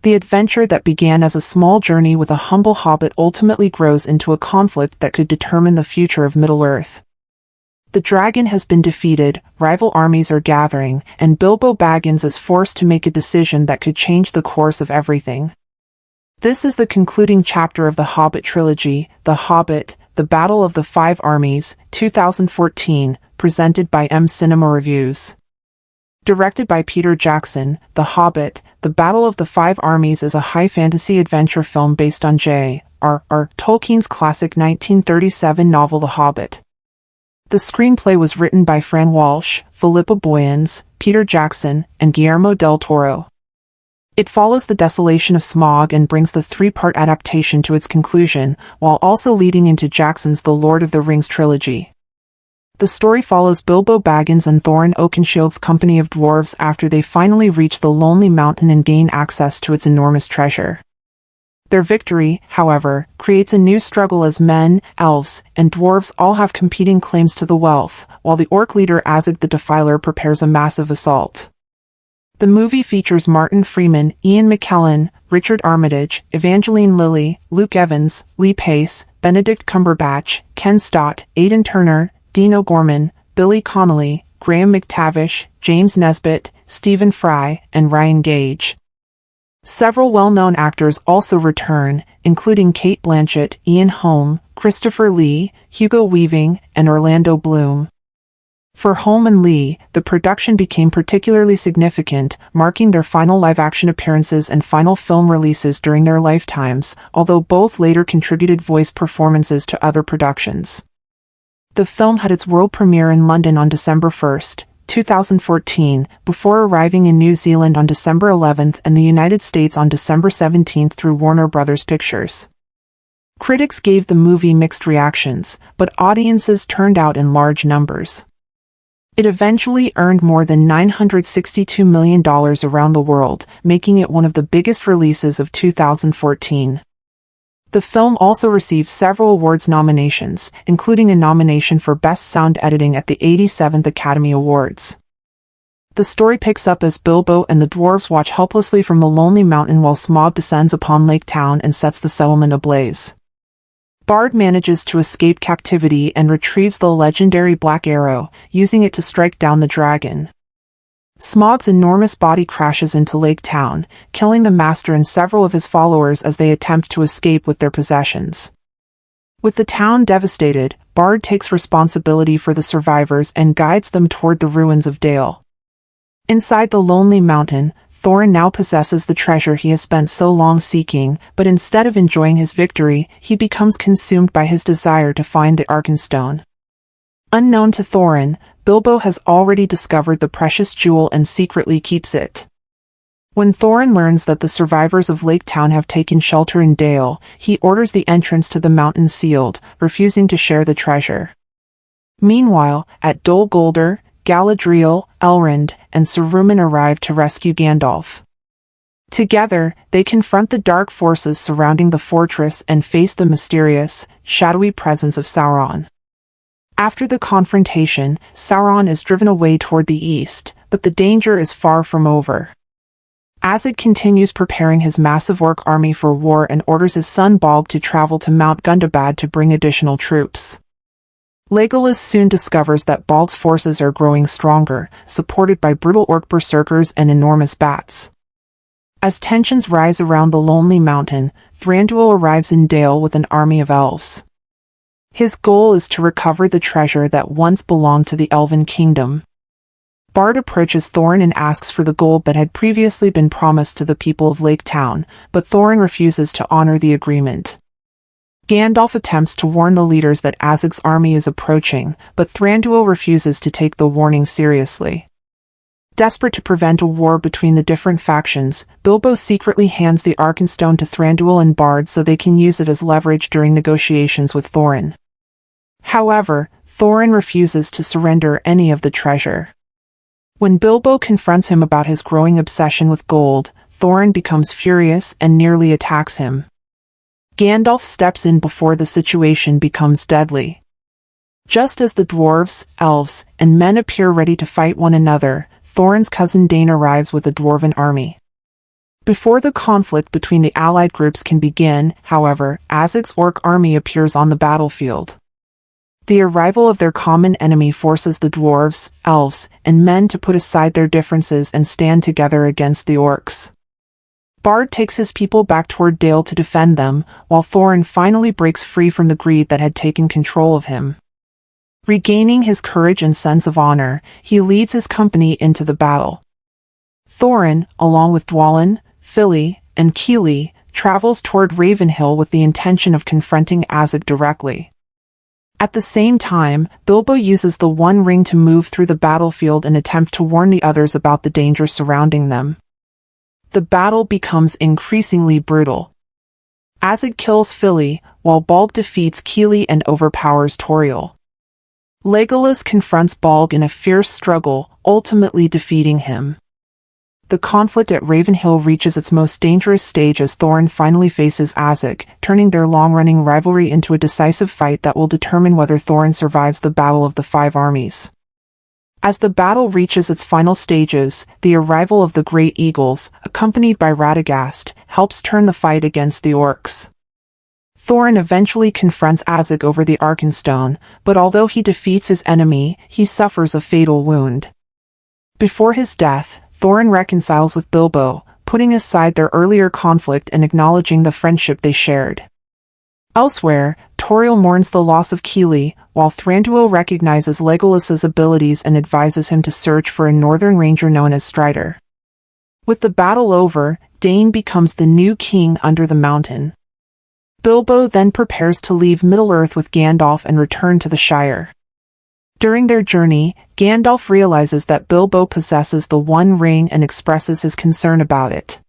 The adventure that began as a small journey with a humble hobbit ultimately grows into a conflict that could determine the future of Middle-earth. The dragon has been defeated, rival armies are gathering, and Bilbo Baggins is forced to make a decision that could change the course of everything. This is the concluding chapter of the Hobbit trilogy, The Hobbit, The Battle of the Five Armies, 2014, presented by M Cinema Reviews. Directed by Peter Jackson, The Hobbit, The Battle of the Five Armies is a high-fantasy adventure film based on J.R.R. Tolkien's classic 1937 novel The Hobbit. The screenplay was written by Fran Walsh, Philippa Boyens, Peter Jackson, and Guillermo del Toro. It follows the Desolation of Smaug and brings the three-part adaptation to its conclusion, while also leading into Jackson's The Lord of the Rings trilogy. The story follows Bilbo Baggins and Thorin Oakenshield's company of dwarves after they finally reach the Lonely Mountain and gain access to its enormous treasure. Their victory, however, creates a new struggle as men, elves, and dwarves all have competing claims to the wealth, while the orc leader Azog the Defiler prepares a massive assault. The movie features Martin Freeman, Ian McKellen, Richard Armitage, Evangeline Lilly, Luke Evans, Lee Pace, Benedict Cumberbatch, Ken Stott, Aidan Turner, Dean O'Gorman, Billy Connolly, Graham McTavish, James Nesbitt, Stephen Fry, and Ryan Gage. Several well-known actors also return, including Cate Blanchett, Ian Holm, Christopher Lee, Hugo Weaving, and Orlando Bloom. For Holm and Lee, the production became particularly significant, marking their final live-action appearances and final film releases during their lifetimes, although both later contributed voice performances to other productions. The film had its world premiere in London on December 1, 2014, before arriving in New Zealand on December 11 and the United States on December 17 through Warner Bros. Pictures. Critics gave the movie mixed reactions, but audiences turned out in large numbers. It eventually earned more than $962 million around the world, making it one of the biggest releases of 2014. The film also received several awards nominations, including a nomination for Best Sound Editing at the 87th Academy Awards. The story picks up as Bilbo and the dwarves watch helplessly from the Lonely Mountain while Smaug descends upon Lake Town and sets the settlement ablaze. Bard manages to escape captivity and retrieves the legendary Black Arrow, using it to strike down the dragon. Smaug's enormous body crashes into Lake Town, killing the master and several of his followers as they attempt to escape with their possessions. With the town devastated, Bard takes responsibility for the survivors and guides them toward the ruins of Dale. Inside the Lonely Mountain, Thorin now possesses the treasure he has spent so long seeking, but instead of enjoying his victory, he becomes consumed by his desire to find the Arkenstone. Unknown to Thorin, Bilbo has already discovered the precious jewel and secretly keeps it. When Thorin learns that the survivors of Lake Town have taken shelter in Dale, he orders the entrance to the mountain sealed, refusing to share the treasure. Meanwhile, at Dol Guldur, Galadriel, Elrond, and Saruman arrive to rescue Gandalf. Together, they confront the dark forces surrounding the fortress and face the mysterious, shadowy presence of Sauron. After the confrontation, Sauron is driven away toward the east, but the danger is far from over. Azog continues preparing his massive orc army for war and orders his son Bolg to travel to Mount Gundabad to bring additional troops. Legolas soon discovers that Bolg's forces are growing stronger, supported by brutal orc berserkers and enormous bats. As tensions rise around the Lonely Mountain, Thranduil arrives in Dale with an army of elves. His goal is to recover the treasure that once belonged to the Elven Kingdom. Bard approaches Thorin and asks for the gold that had previously been promised to the people of Lake Town, but Thorin refuses to honor the agreement. Gandalf attempts to warn the leaders that Azog's army is approaching, but Thranduil refuses to take the warning seriously. Desperate to prevent a war between the different factions, Bilbo secretly hands the Arkenstone to Thranduil and Bard so they can use it as leverage during negotiations with Thorin. However, Thorin refuses to surrender any of the treasure. When Bilbo confronts him about his growing obsession with gold, Thorin becomes furious and nearly attacks him. Gandalf steps in before the situation becomes deadly. Just as the dwarves, elves, and men appear ready to fight one another, Thorin's cousin Dain arrives with a dwarven army. Before the conflict between the allied groups can begin, however, Azog's orc army appears on the battlefield. The arrival of their common enemy forces the dwarves, elves, and men to put aside their differences and stand together against the orcs. Bard takes his people back toward Dale to defend them, while Thorin finally breaks free from the greed that had taken control of him. Regaining his courage and sense of honor, he leads his company into the battle. Thorin, along with Dwalin, Fili, and Kili, travels toward Ravenhill with the intention of confronting Azog directly. At the same time, Bilbo uses the One Ring to move through the battlefield and attempt to warn the others about the danger surrounding them. The battle becomes increasingly brutal. Azog kills Fili, while Balg defeats Kili and overpowers Tauriel. Legolas confronts Balg in a fierce struggle, ultimately defeating him. The conflict at Ravenhill reaches its most dangerous stage as Thorin finally faces Azog, turning their long-running rivalry into a decisive fight that will determine whether Thorin survives the Battle of the Five Armies. As the battle reaches its final stages, the arrival of the Great Eagles, accompanied by Radagast, helps turn the fight against the orcs. Thorin eventually confronts Azog over the Arkenstone, but although he defeats his enemy, he suffers a fatal wound. Before his death, Thorin reconciles with Bilbo, putting aside their earlier conflict and acknowledging the friendship they shared. Elsewhere, Tauriel mourns the loss of Kili, while Thranduil recognizes Legolas's abilities and advises him to search for a northern ranger known as Strider. With the battle over, Dain becomes the new king under the mountain. Bilbo then prepares to leave Middle-earth with Gandalf and return to the Shire. During their journey, Gandalf realizes that Bilbo possesses the One Ring and expresses his concern about it.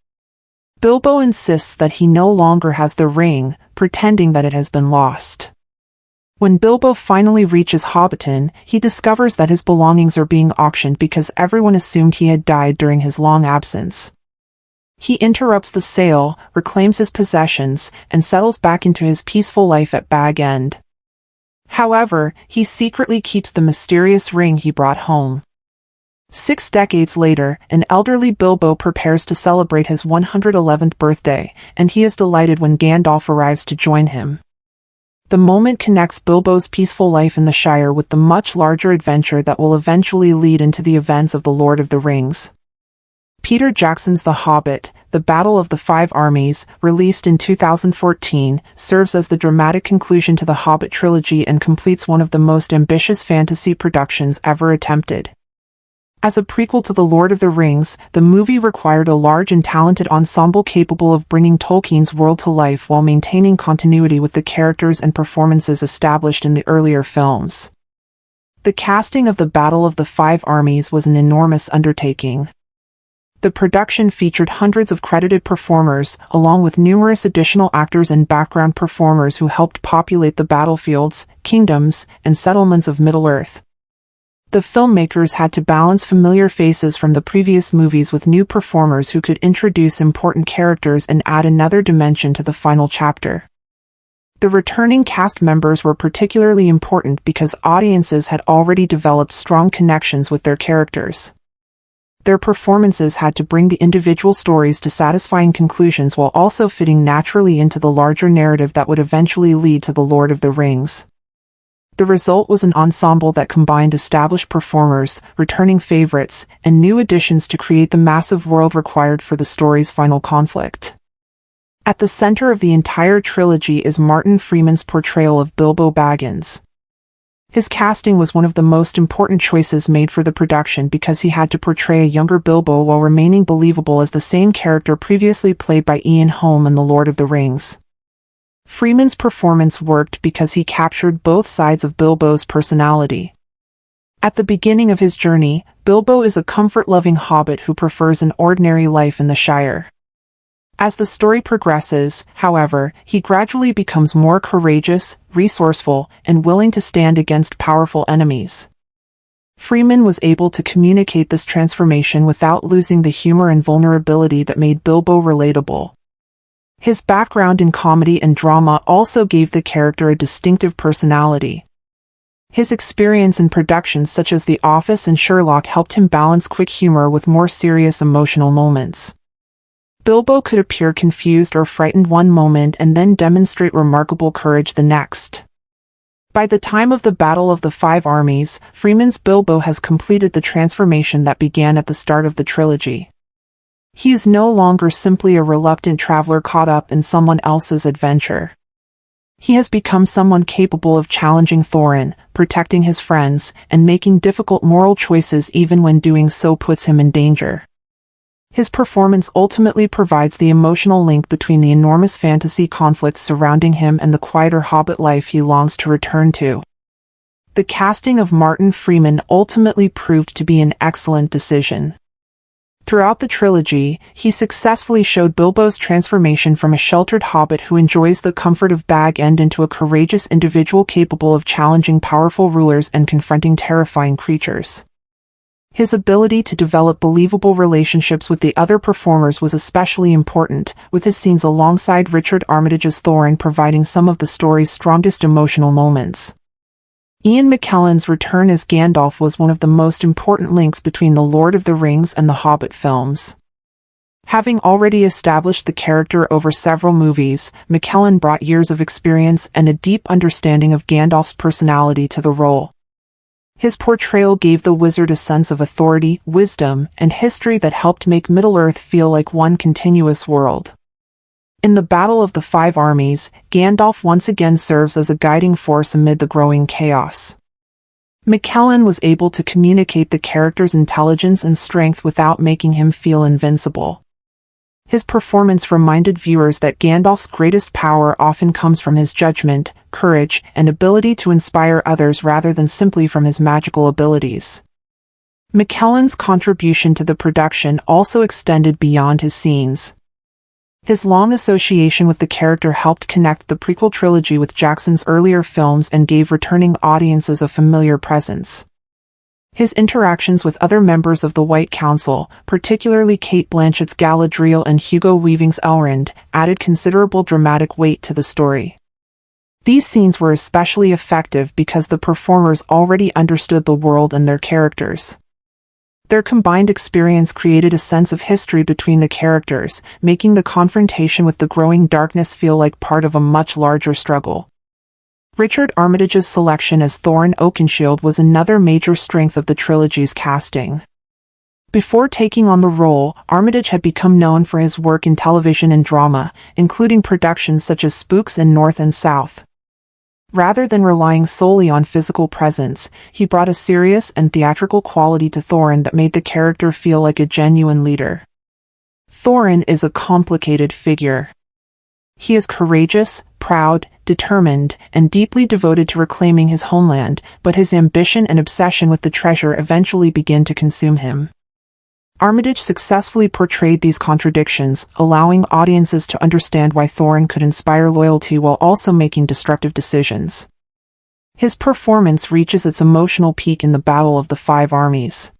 Bilbo insists that he no longer has the ring, pretending that it has been lost. When Bilbo finally reaches Hobbiton, he discovers that his belongings are being auctioned because everyone assumed he had died during his long absence. He interrupts the sale, reclaims his possessions, and settles back into his peaceful life at Bag End. However, he secretly keeps the mysterious ring he brought home. 6 decades later, an elderly Bilbo prepares to celebrate his 111th birthday, and he is delighted when Gandalf arrives to join him. The moment connects Bilbo's peaceful life in the Shire with the much larger adventure that will eventually lead into the events of The Lord of the Rings. Peter Jackson's The Hobbit, The Battle of the Five Armies, released in 2014, serves as the dramatic conclusion to the Hobbit trilogy and completes one of the most ambitious fantasy productions ever attempted. As a prequel to The Lord of the Rings, the movie required a large and talented ensemble capable of bringing Tolkien's world to life while maintaining continuity with the characters and performances established in the earlier films. The casting of The Battle of the Five Armies was an enormous undertaking. The production featured hundreds of credited performers, along with numerous additional actors and background performers who helped populate the battlefields, kingdoms, and settlements of Middle-earth. The filmmakers had to balance familiar faces from the previous movies with new performers who could introduce important characters and add another dimension to the final chapter. The returning cast members were particularly important because audiences had already developed strong connections with their characters. Their performances had to bring the individual stories to satisfying conclusions while also fitting naturally into the larger narrative that would eventually lead to The Lord of the Rings. The result was an ensemble that combined established performers, returning favorites, and new additions to create the massive world required for the story's final conflict. At the center of the entire trilogy is Martin Freeman's portrayal of Bilbo Baggins. His casting was one of the most important choices made for the production because he had to portray a younger Bilbo while remaining believable as the same character previously played by Ian Holm in The Lord of the Rings. Freeman's performance worked because he captured both sides of Bilbo's personality. At the beginning of his journey, Bilbo is a comfort-loving hobbit who prefers an ordinary life in the Shire. As the story progresses, however, he gradually becomes more courageous, resourceful, and willing to stand against powerful enemies. Freeman was able to communicate this transformation without losing the humor and vulnerability that made Bilbo relatable. His background in comedy and drama also gave the character a distinctive personality. His experience in productions such as The Office and Sherlock helped him balance quick humor with more serious emotional moments. Bilbo could appear confused or frightened one moment and then demonstrate remarkable courage the next. By the time of the Battle of the Five Armies, Freeman's Bilbo has completed the transformation that began at the start of the trilogy. He is no longer simply a reluctant traveler caught up in someone else's adventure. He has become someone capable of challenging Thorin, protecting his friends, and making difficult moral choices even when doing so puts him in danger. His performance ultimately provides the emotional link between the enormous fantasy conflicts surrounding him and the quieter hobbit life he longs to return to. The casting of Martin Freeman ultimately proved to be an excellent decision. Throughout the trilogy, he successfully showed Bilbo's transformation from a sheltered hobbit who enjoys the comfort of Baggins into a courageous individual capable of challenging powerful rulers and confronting terrifying creatures. His ability to develop believable relationships with the other performers was especially important, with his scenes alongside Richard Armitage's Thorin providing some of the story's strongest emotional moments. Ian McKellen's return as Gandalf was one of the most important links between The Lord of the Rings and the Hobbit films. Having already established the character over several movies, McKellen brought years of experience and a deep understanding of Gandalf's personality to the role. His portrayal gave the wizard a sense of authority, wisdom, and history that helped make Middle-earth feel like one continuous world. In the Battle of the Five Armies, Gandalf once again serves as a guiding force amid the growing chaos. McKellen was able to communicate the character's intelligence and strength without making him feel invincible. His performance reminded viewers that Gandalf's greatest power often comes from his judgment, courage, and ability to inspire others rather than simply from his magical abilities. McKellen's contribution to the production also extended beyond his scenes. His long association with the character helped connect the prequel trilogy with Jackson's earlier films and gave returning audiences a familiar presence. His interactions with other members of the White Council, particularly Cate Blanchett's Galadriel and Hugo Weaving's Elrond, added considerable dramatic weight to the story. These scenes were especially effective because the performers already understood the world and their characters. Their combined experience created a sense of history between the characters, making the confrontation with the growing darkness feel like part of a much larger struggle. Richard Armitage's selection as Thorin Oakenshield was another major strength of the trilogy's casting. Before taking on the role, Armitage had become known for his work in television and drama, including productions such as Spooks and North and South. Rather than relying solely on physical presence, he brought a serious and theatrical quality to Thorin that made the character feel like a genuine leader. Thorin is a complicated figure. He is courageous, proud, determined, and deeply devoted to reclaiming his homeland, but his ambition and obsession with the treasure eventually begin to consume him. Armitage successfully portrayed these contradictions, allowing audiences to understand why Thorin could inspire loyalty while also making destructive decisions. His performance reaches its emotional peak in the Battle of the Five Armies.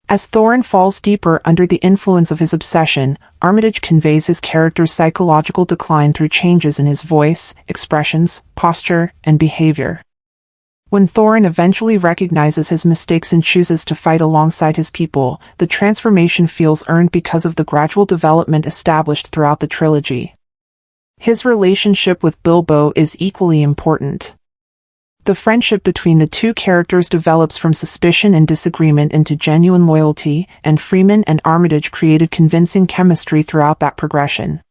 As Thorin falls deeper under the influence of his obsession, Armitage conveys his character's psychological decline through changes in his voice, expressions, posture, and behavior. When Thorin eventually recognizes his mistakes and chooses to fight alongside his people, the transformation feels earned because of the gradual development established throughout the trilogy. His relationship with Bilbo is equally important. The friendship between the two characters develops from suspicion and disagreement into genuine loyalty, and Freeman and Armitage created convincing chemistry throughout that progression.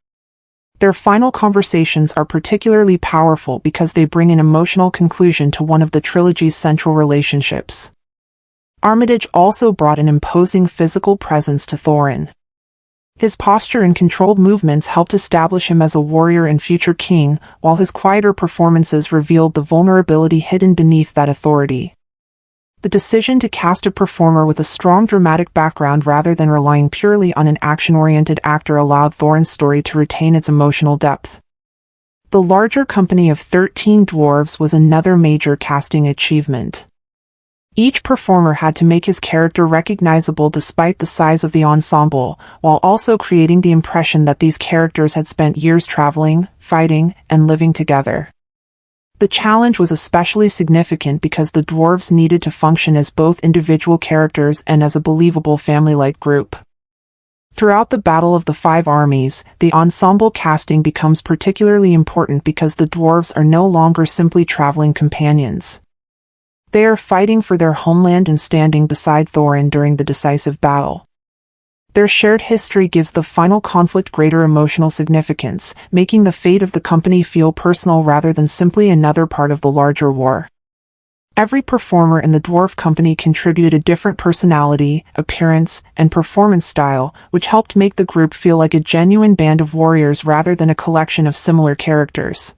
Their final conversations are particularly powerful because they bring an emotional conclusion to one of the trilogy's central relationships. Armitage also brought an imposing physical presence to Thorin. His posture and controlled movements helped establish him as a warrior and future king, while his quieter performances revealed the vulnerability hidden beneath that authority. The decision to cast a performer with a strong dramatic background rather than relying purely on an action-oriented actor allowed Thorin's story to retain its emotional depth. The larger company of 13 dwarves was another major casting achievement. Each performer had to make his character recognizable despite the size of the ensemble, while also creating the impression that these characters had spent years traveling, fighting, and living together. The challenge was especially significant because the dwarves needed to function as both individual characters and as a believable family-like group. Throughout the Battle of the Five Armies, the ensemble casting becomes particularly important because the dwarves are no longer simply traveling companions. They are fighting for their homeland and standing beside Thorin during the decisive battle. Their shared history gives the final conflict greater emotional significance, making the fate of the company feel personal rather than simply another part of the larger war. Every performer in the dwarf company contributed a different personality, appearance, and performance style, which helped make the group feel like a genuine band of warriors rather than a collection of similar characters.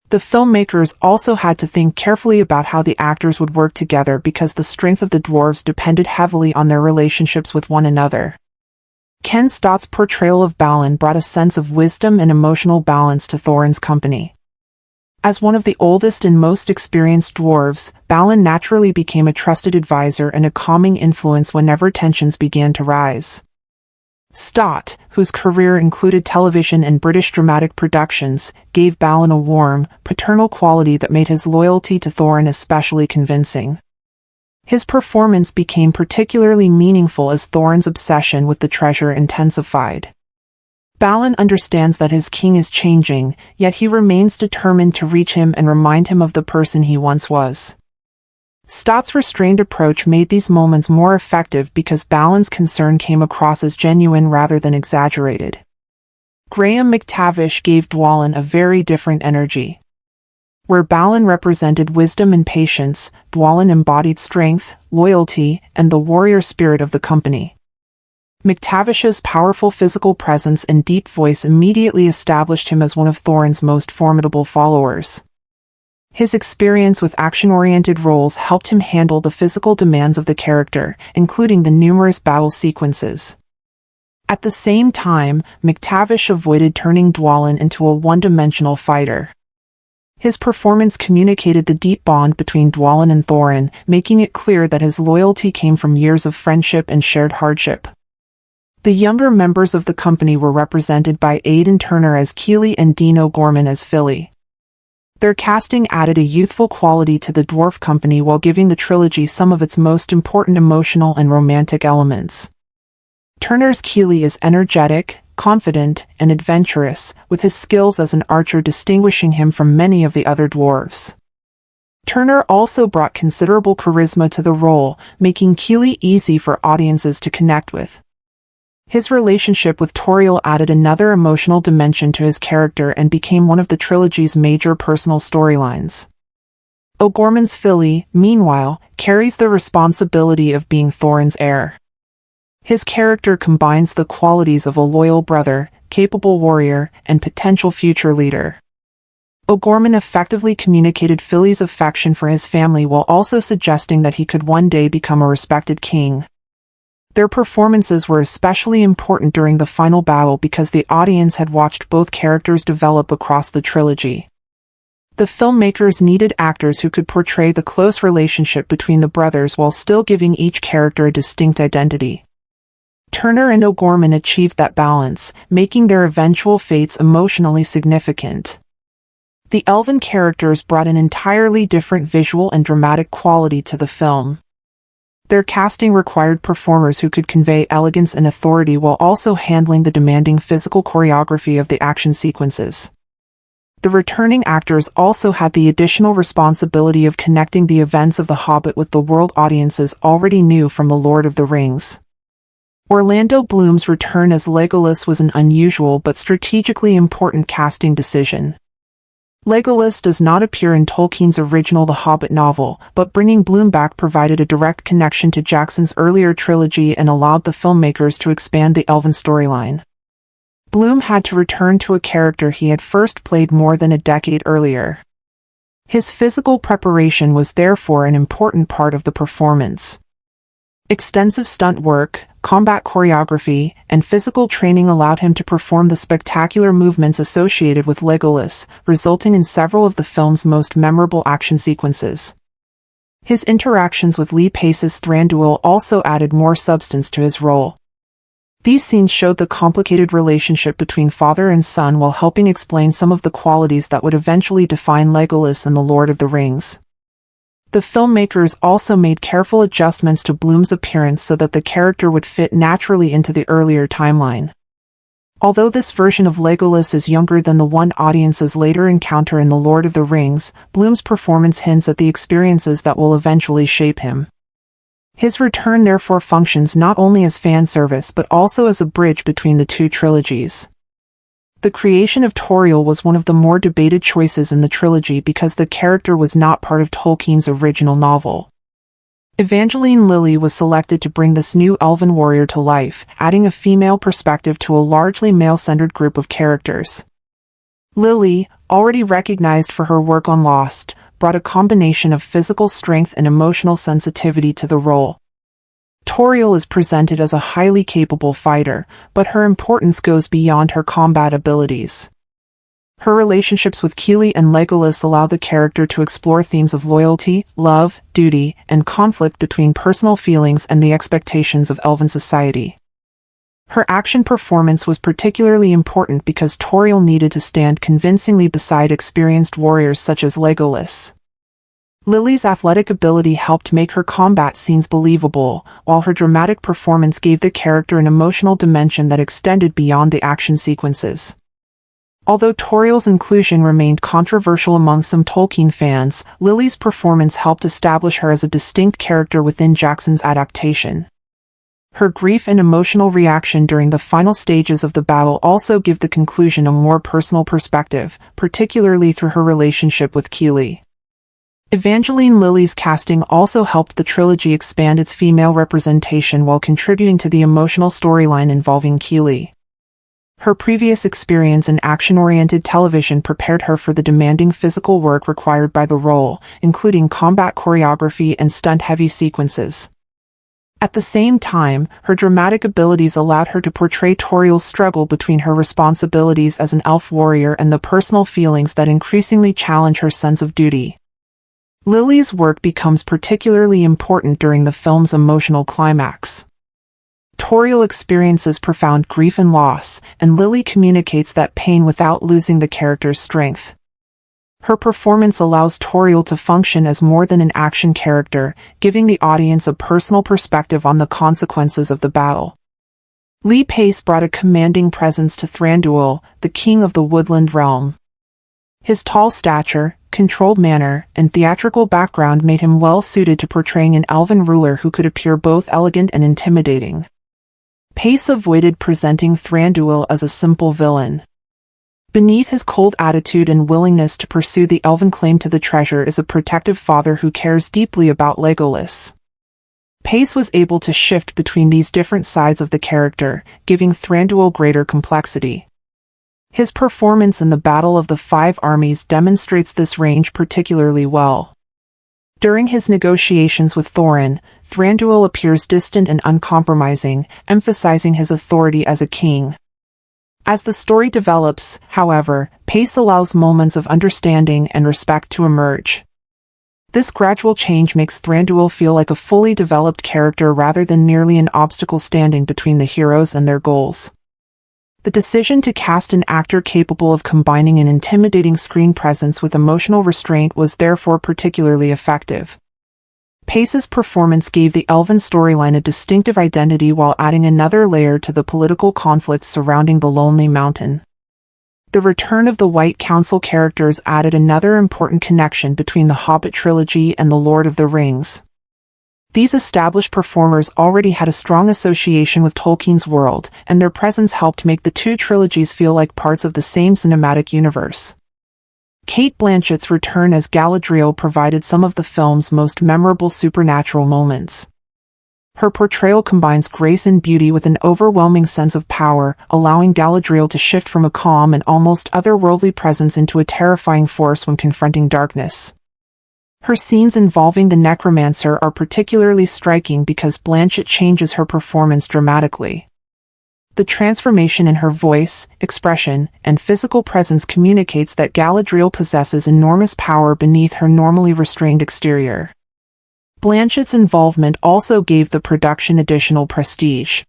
The filmmakers also had to think carefully about how the actors would work together because the strength of the dwarves depended heavily on their relationships with one another. Ken Stott's portrayal of Balin brought a sense of wisdom and emotional balance to Thorin's company. As one of the oldest and most experienced dwarves, Balin naturally became a trusted advisor and a calming influence whenever tensions began to rise. Stott, whose career included television and British dramatic productions, gave Balin a warm, paternal quality that made his loyalty to Thorin especially convincing. His performance became particularly meaningful as Thorin's obsession with the treasure intensified. Balin understands that his king is changing, yet he remains determined to reach him and remind him of the person he once was. Stott's restrained approach made these moments more effective because Balin's concern came across as genuine rather than exaggerated. Graham McTavish gave Dwalin a very different energy. Where Balin represented wisdom and patience, Dwalin embodied strength, loyalty, and the warrior spirit of the company. McTavish's powerful physical presence and deep voice immediately established him as one of Thorin's most formidable followers. His experience with action-oriented roles helped him handle the physical demands of the character, including the numerous battle sequences. At the same time, McTavish avoided turning Dwalin into a one-dimensional fighter. His performance communicated the deep bond between Dwalin and Thorin, making it clear that his loyalty came from years of friendship and shared hardship. The younger members of the company were represented by Aidan Turner as Keely and Dean O'Gorman as Philly. Their casting added a youthful quality to the dwarf company while giving the trilogy some of its most important emotional and romantic elements. Turner's Keely is energetic, confident, and adventurous, with his skills as an archer distinguishing him from many of the other dwarves. Turner also brought considerable charisma to the role, making Keely easy for audiences to connect with. His relationship with Tauriel added another emotional dimension to his character and became one of the trilogy's major personal storylines. O'Gorman's Philly, meanwhile, carries the responsibility of being Thorin's heir. His character combines the qualities of a loyal brother, capable warrior, and potential future leader. O'Gorman effectively communicated Philly's affection for his family while also suggesting that he could one day become a respected king. Their performances were especially important during the final battle because the audience had watched both characters develop across the trilogy. The filmmakers needed actors who could portray the close relationship between the brothers while still giving each character a distinct identity. Turner and O'Gorman achieved that balance, making their eventual fates emotionally significant. The elven characters brought an entirely different visual and dramatic quality to the film. Their casting required performers who could convey elegance and authority while also handling the demanding physical choreography of the action sequences. The returning actors also had the additional responsibility of connecting the events of The Hobbit with the world audiences already knew from The Lord of the Rings. Orlando Bloom's return as Legolas was an unusual but strategically important casting decision. Legolas does not appear in Tolkien's original The Hobbit novel, but bringing Bloom back provided a direct connection to Jackson's earlier trilogy and allowed the filmmakers to expand the elven storyline. Bloom had to return to a character he had first played more than a decade earlier. His physical preparation was therefore an important part of the performance. Extensive stunt work, combat choreography, and physical training allowed him to perform the spectacular movements associated with Legolas, resulting in several of the film's most memorable action sequences. His interactions with Lee Pace's Thranduil also added more substance to his role. These scenes showed the complicated relationship between father and son while helping explain some of the qualities that would eventually define Legolas in The Lord of the Rings. The filmmakers also made careful adjustments to Bloom's appearance so that the character would fit naturally into the earlier timeline. Although this version of Legolas is younger than the one audiences later encounter in The Lord of the Rings, Bloom's performance hints at the experiences that will eventually shape him. His return therefore functions not only as fan service but also as a bridge between the two trilogies. The creation of Tauriel was one of the more debated choices in the trilogy because the character was not part of Tolkien's original novel. Evangeline Lilly was selected to bring this new elven warrior to life, adding a female perspective to a largely male-centered group of characters. Lilly, already recognized for her work on Lost, brought a combination of physical strength and emotional sensitivity to the role. Tauriel is presented as a highly capable fighter, but her importance goes beyond her combat abilities. Her relationships with Kili and Legolas allow the character to explore themes of loyalty, love, duty, and conflict between personal feelings and the expectations of elven society. Her action performance was particularly important because Tauriel needed to stand convincingly beside experienced warriors such as Legolas. Lilly's athletic ability helped make her combat scenes believable, while her dramatic performance gave the character an emotional dimension that extended beyond the action sequences. Although Tauriel's inclusion remained controversial among some Tolkien fans, Lilly's performance helped establish her as a distinct character within Jackson's adaptation. Her grief and emotional reaction during the final stages of the battle also give the conclusion a more personal perspective, particularly through her relationship with Kili. Evangeline Lilly's casting also helped the trilogy expand its female representation while contributing to the emotional storyline involving Kili. Her previous experience in action-oriented television prepared her for the demanding physical work required by the role, including combat choreography and stunt-heavy sequences. At the same time, her dramatic abilities allowed her to portray Tauriel's struggle between her responsibilities as an elf warrior and the personal feelings that increasingly challenge her sense of duty. Lilly's work becomes particularly important during the film's emotional climax. Tauriel experiences profound grief and loss, and Lilly communicates that pain without losing the character's strength. Her performance allows Tauriel to function as more than an action character, giving the audience a personal perspective on the consequences of the battle. Lee Pace brought a commanding presence to Thranduil, the king of the woodland realm. His tall stature, controlled manner, and theatrical background made him well suited to portraying an elven ruler who could appear both elegant and intimidating. Pace avoided presenting Thranduil as a simple villain. Beneath his cold attitude and willingness to pursue the elven claim to the treasure is a protective father who cares deeply about Legolas. Pace was able to shift between these different sides of the character, giving Thranduil greater complexity. His performance in the Battle of the Five Armies demonstrates this range particularly well. During his negotiations with Thorin, Thranduil appears distant and uncompromising, emphasizing his authority as a king. As the story develops, however, Pace allows moments of understanding and respect to emerge. This gradual change makes Thranduil feel like a fully developed character rather than merely an obstacle standing between the heroes and their goals. The decision to cast an actor capable of combining an intimidating screen presence with emotional restraint was therefore particularly effective. Pace's performance gave the elven storyline a distinctive identity while adding another layer to the political conflict surrounding the Lonely Mountain. The return of the White Council characters added another important connection between the Hobbit trilogy and the Lord of the Rings. These established performers already had a strong association with Tolkien's world, and their presence helped make the two trilogies feel like parts of the same cinematic universe. Cate Blanchett's return as Galadriel provided some of the film's most memorable supernatural moments. Her portrayal combines grace and beauty with an overwhelming sense of power, allowing Galadriel to shift from a calm and almost otherworldly presence into a terrifying force when confronting darkness. Her scenes involving the necromancer are particularly striking because Blanchett changes her performance dramatically. The transformation in her voice, expression, and physical presence communicates that Galadriel possesses enormous power beneath her normally restrained exterior. Blanchett's involvement also gave the production additional prestige.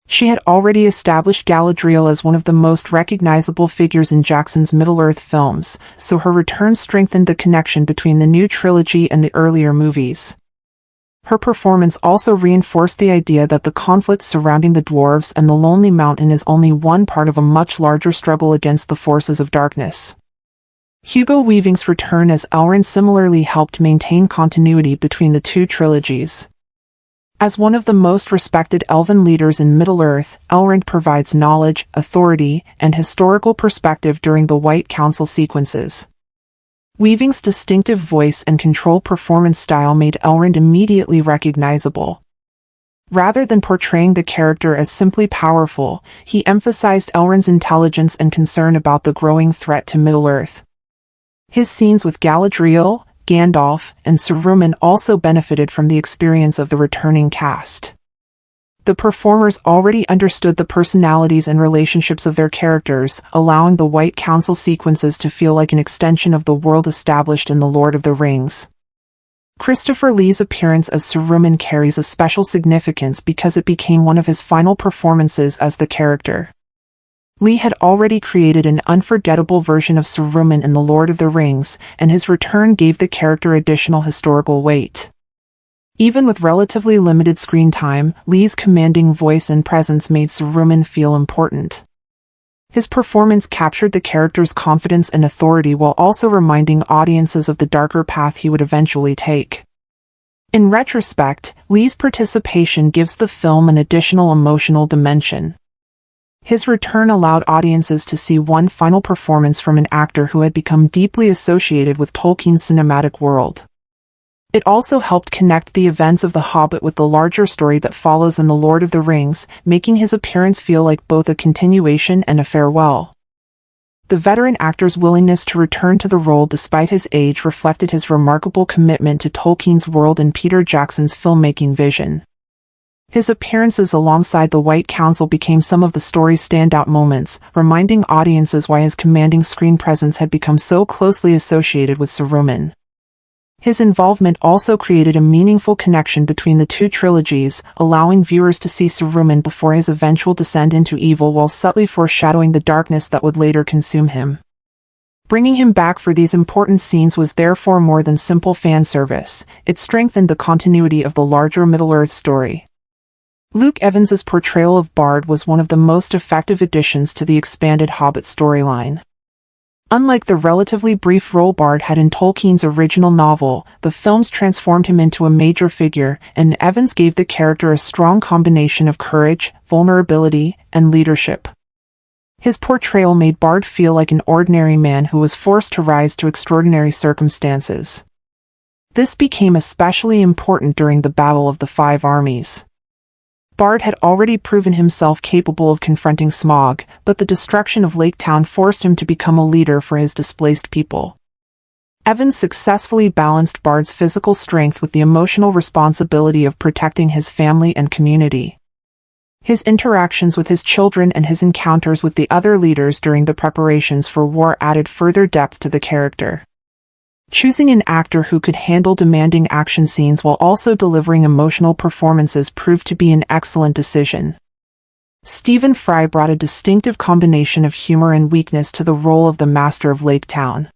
She had already established Galadriel as one of the most recognizable figures in Jackson's Middle-earth films, so her return strengthened the connection between the new trilogy and the earlier movies. Her performance also reinforced the idea that the conflict surrounding the dwarves and the Lonely Mountain is only one part of a much larger struggle against the forces of darkness. Hugo Weaving's return as Elrond similarly helped maintain continuity between the two trilogies. As one of the most respected elven leaders in Middle-earth, Elrond provides knowledge, authority, and historical perspective during the White Council sequences. Weaving's distinctive voice and control performance style made Elrond immediately recognizable. Rather than portraying the character as simply powerful, he emphasized Elrond's intelligence and concern about the growing threat to Middle-earth. His scenes with Galadriel, Gandalf, and Saruman also benefited from the experience of the returning cast. The performers already understood the personalities and relationships of their characters, allowing the White Council sequences to feel like an extension of the world established in The Lord of the Rings. Christopher Lee's appearance as Saruman carries a special significance because it became one of his final performances as the character. Lee had already created an unforgettable version of Saruman in The Lord of the Rings, and his return gave the character additional historical weight. Even with relatively limited screen time, Lee's commanding voice and presence made Saruman feel important. His performance captured the character's confidence and authority while also reminding audiences of the darker path he would eventually take. In retrospect, Lee's participation gives the film an additional emotional dimension. His return allowed audiences to see one final performance from an actor who had become deeply associated with Tolkien's cinematic world. It also helped connect the events of The Hobbit with the larger story that follows in The Lord of the Rings, making his appearance feel like both a continuation and a farewell. The veteran actor's willingness to return to the role despite his age reflected his remarkable commitment to Tolkien's world and Peter Jackson's filmmaking vision. His appearances alongside the White Council became some of the story's standout moments, reminding audiences why his commanding screen presence had become so closely associated with Saruman. His involvement also created a meaningful connection between the two trilogies, allowing viewers to see Saruman before his eventual descent into evil while subtly foreshadowing the darkness that would later consume him. Bringing him back for these important scenes was therefore more than simple fan service. It strengthened the continuity of the larger Middle-earth story. Luke Evans's portrayal of Bard was one of the most effective additions to the expanded Hobbit storyline. Unlike the relatively brief role Bard had in Tolkien's original novel, the films transformed him into a major figure, and Evans gave the character a strong combination of courage, vulnerability, and leadership. His portrayal made Bard feel like an ordinary man who was forced to rise to extraordinary circumstances. This became especially important during the Battle of the Five Armies. Bard had already proven himself capable of confronting Smaug, but the destruction of Lake Town forced him to become a leader for his displaced people. Evans successfully balanced Bard's physical strength with the emotional responsibility of protecting his family and community. His interactions with his children and his encounters with the other leaders during the preparations for war added further depth to the character. Choosing an actor who could handle demanding action scenes while also delivering emotional performances proved to be an excellent decision. Stephen Fry brought a distinctive combination of humor and weakness to the role of the Master of Lake Town.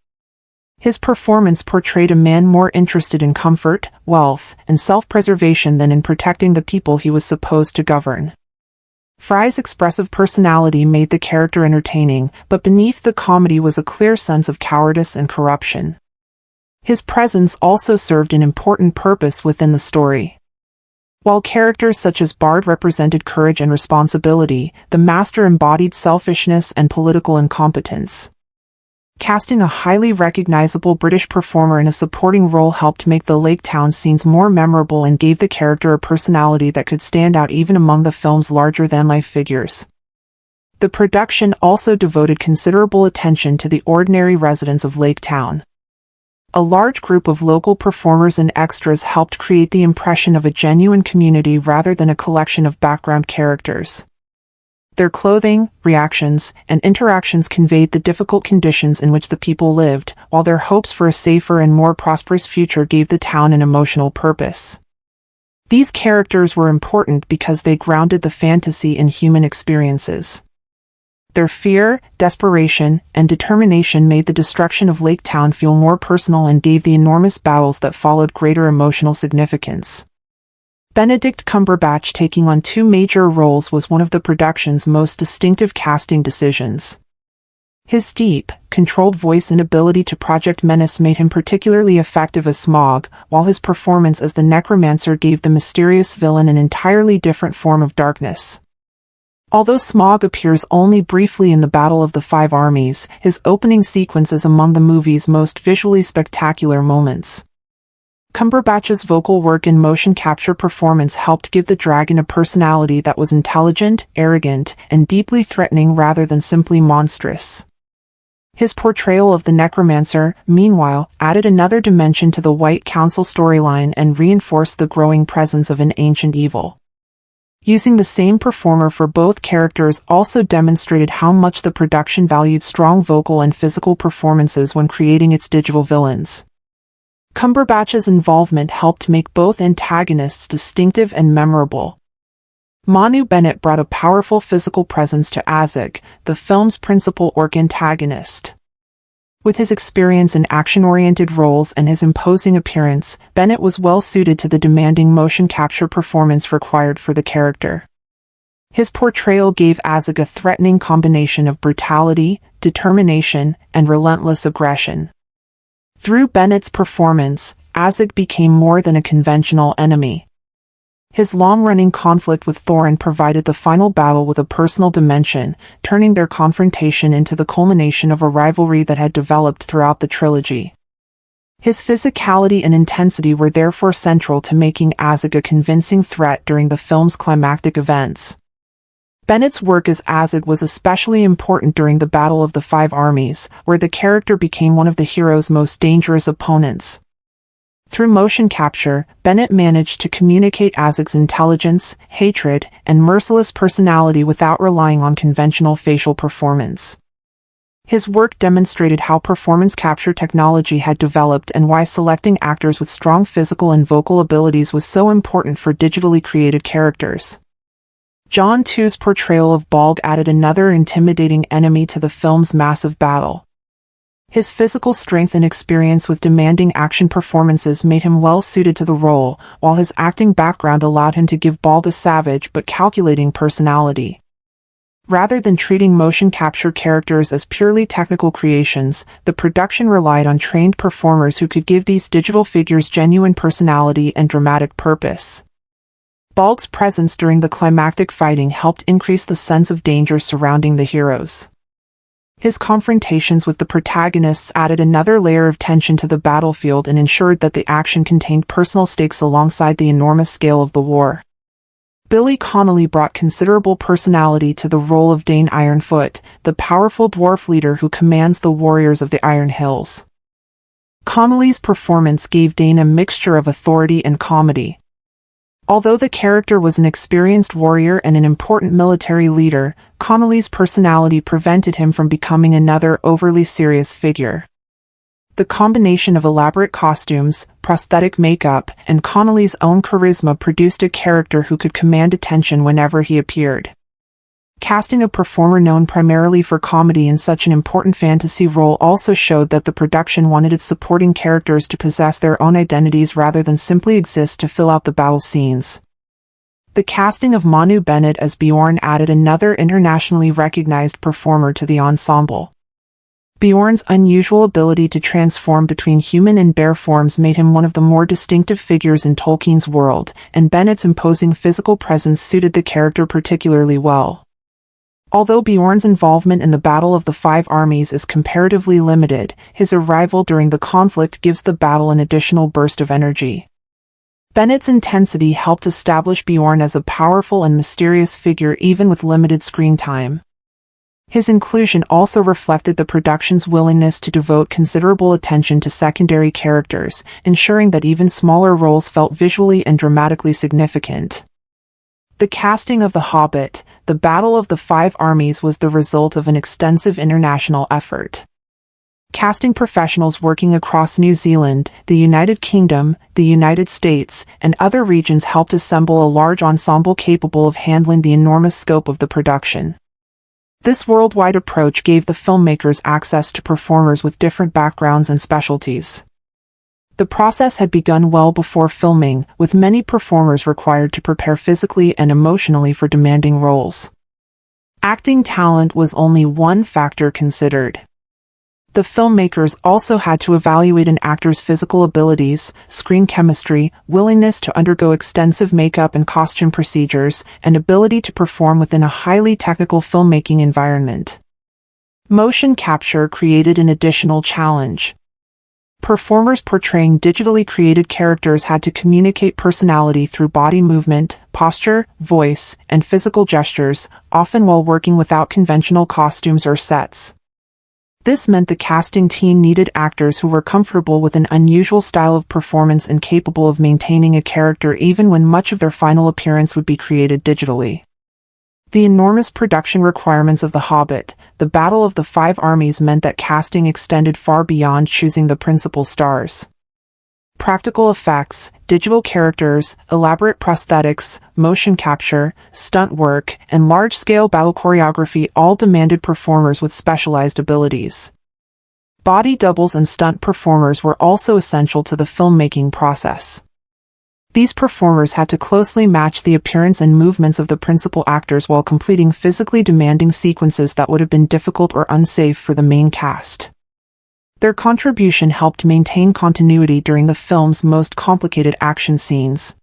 His performance portrayed a man more interested in comfort, wealth, and self-preservation than in protecting the people he was supposed to govern. Fry's expressive personality made the character entertaining, but beneath the comedy was a clear sense of cowardice and corruption. His presence also served an important purpose within the story. While characters such as Bard represented courage and responsibility, the Master embodied selfishness and political incompetence. Casting a highly recognizable British performer in a supporting role helped make the Lake Town scenes more memorable and gave the character a personality that could stand out even among the film's larger-than-life figures. The production also devoted considerable attention to the ordinary residents of Lake Town. A large group of local performers and extras helped create the impression of a genuine community rather than a collection of background characters. Their clothing, reactions, and interactions conveyed the difficult conditions in which the people lived, while their hopes for a safer and more prosperous future gave the town an emotional purpose. These characters were important because they grounded the fantasy in human experiences. Their fear, desperation, and determination made the destruction of Lake Town feel more personal and gave the enormous battles that followed greater emotional significance. Benedict Cumberbatch taking on two major roles was one of the production's most distinctive casting decisions. His deep, controlled voice and ability to project menace made him particularly effective as Smaug, while his performance as the necromancer gave the mysterious villain an entirely different form of darkness. Although Smaug appears only briefly in the Battle of the Five Armies, his opening sequence is among the movie's most visually spectacular moments. Cumberbatch's vocal work and motion capture performance helped give the dragon a personality that was intelligent, arrogant, and deeply threatening rather than simply monstrous. His portrayal of the necromancer, meanwhile, added another dimension to the White Council storyline and reinforced the growing presence of an ancient evil. Using the same performer for both characters also demonstrated how much the production valued strong vocal and physical performances when creating its digital villains. Cumberbatch's involvement helped make both antagonists distinctive and memorable. Manu Bennett brought a powerful physical presence to Azog, the film's principal orc antagonist. With his experience in action-oriented roles and his imposing appearance, Bennett was well suited to the demanding motion capture performance required for the character. His portrayal gave Azog a threatening combination of brutality, determination, and relentless aggression. Through Bennett's performance, Azog became more than a conventional enemy. His long-running conflict with Thorin provided the final battle with a personal dimension, turning their confrontation into the culmination of a rivalry that had developed throughout the trilogy. His physicality and intensity were therefore central to making Azog a convincing threat during the film's climactic events. Bennett's work as Azog was especially important during the Battle of the Five Armies, where the character became one of the hero's most dangerous opponents. Through motion capture, Bennett managed to communicate Azog's intelligence, hatred, and merciless personality without relying on conventional facial performance. His work demonstrated how performance capture technology had developed and why selecting actors with strong physical and vocal abilities was so important for digitally created characters. John Tu's portrayal of Bolg added another intimidating enemy to the film's massive battle. His physical strength and experience with demanding action performances made him well suited to the role, while his acting background allowed him to give Bolg a savage but calculating personality. Rather than treating motion capture characters as purely technical creations, the production relied on trained performers who could give these digital figures genuine personality and dramatic purpose. Bolg's presence during the climactic fighting helped increase the sense of danger surrounding the heroes. His confrontations with the protagonists added another layer of tension to the battlefield and ensured that the action contained personal stakes alongside the enormous scale of the war. Billy Connolly brought considerable personality to the role of Dane Ironfoot, the powerful dwarf leader who commands the warriors of the Iron Hills. Connolly's performance gave Dane a mixture of authority and comedy. Although the character was an experienced warrior and an important military leader, Connolly's personality prevented him from becoming another overly serious figure. The combination of elaborate costumes, prosthetic makeup, and Connolly's own charisma produced a character who could command attention whenever he appeared. Casting a performer known primarily for comedy in such an important fantasy role also showed that the production wanted its supporting characters to possess their own identities rather than simply exist to fill out the battle scenes. The casting of Manu Bennett as Bjorn added another internationally recognized performer to the ensemble. Bjorn's unusual ability to transform between human and bear forms made him one of the more distinctive figures in Tolkien's world, and Bennett's imposing physical presence suited the character particularly well. Although Bjorn's involvement in the Battle of the Five Armies is comparatively limited, his arrival during the conflict gives the battle an additional burst of energy. Bennett's intensity helped establish Bjorn as a powerful and mysterious figure even with limited screen time. His inclusion also reflected the production's willingness to devote considerable attention to secondary characters, ensuring that even smaller roles felt visually and dramatically significant. The casting of The Hobbit, the Battle of the Five Armies was the result of an extensive international effort. Casting professionals working across New Zealand, the United Kingdom, the United States, and other regions helped assemble a large ensemble capable of handling the enormous scope of the production. This worldwide approach gave the filmmakers access to performers with different backgrounds and specialties. The process had begun well before filming, with many performers required to prepare physically and emotionally for demanding roles. Acting talent was only one factor considered. The filmmakers also had to evaluate an actor's physical abilities, screen chemistry, willingness to undergo extensive makeup and costume procedures, and ability to perform within a highly technical filmmaking environment. Motion capture created an additional challenge. Performers portraying digitally created characters had to communicate personality through body movement, posture, voice, and physical gestures, often while working without conventional costumes or sets. This meant the casting team needed actors who were comfortable with an unusual style of performance and capable of maintaining a character even when much of their final appearance would be created digitally. The enormous production requirements of The Hobbit, the Battle of the Five Armies meant that casting extended far beyond choosing the principal stars. Practical effects, digital characters, elaborate prosthetics, motion capture, stunt work, and large-scale battle choreography all demanded performers with specialized abilities. Body doubles and stunt performers were also essential to the filmmaking process. These performers had to closely match the appearance and movements of the principal actors while completing physically demanding sequences that would have been difficult or unsafe for the main cast. Their contribution helped maintain continuity during the film's most complicated action scenes.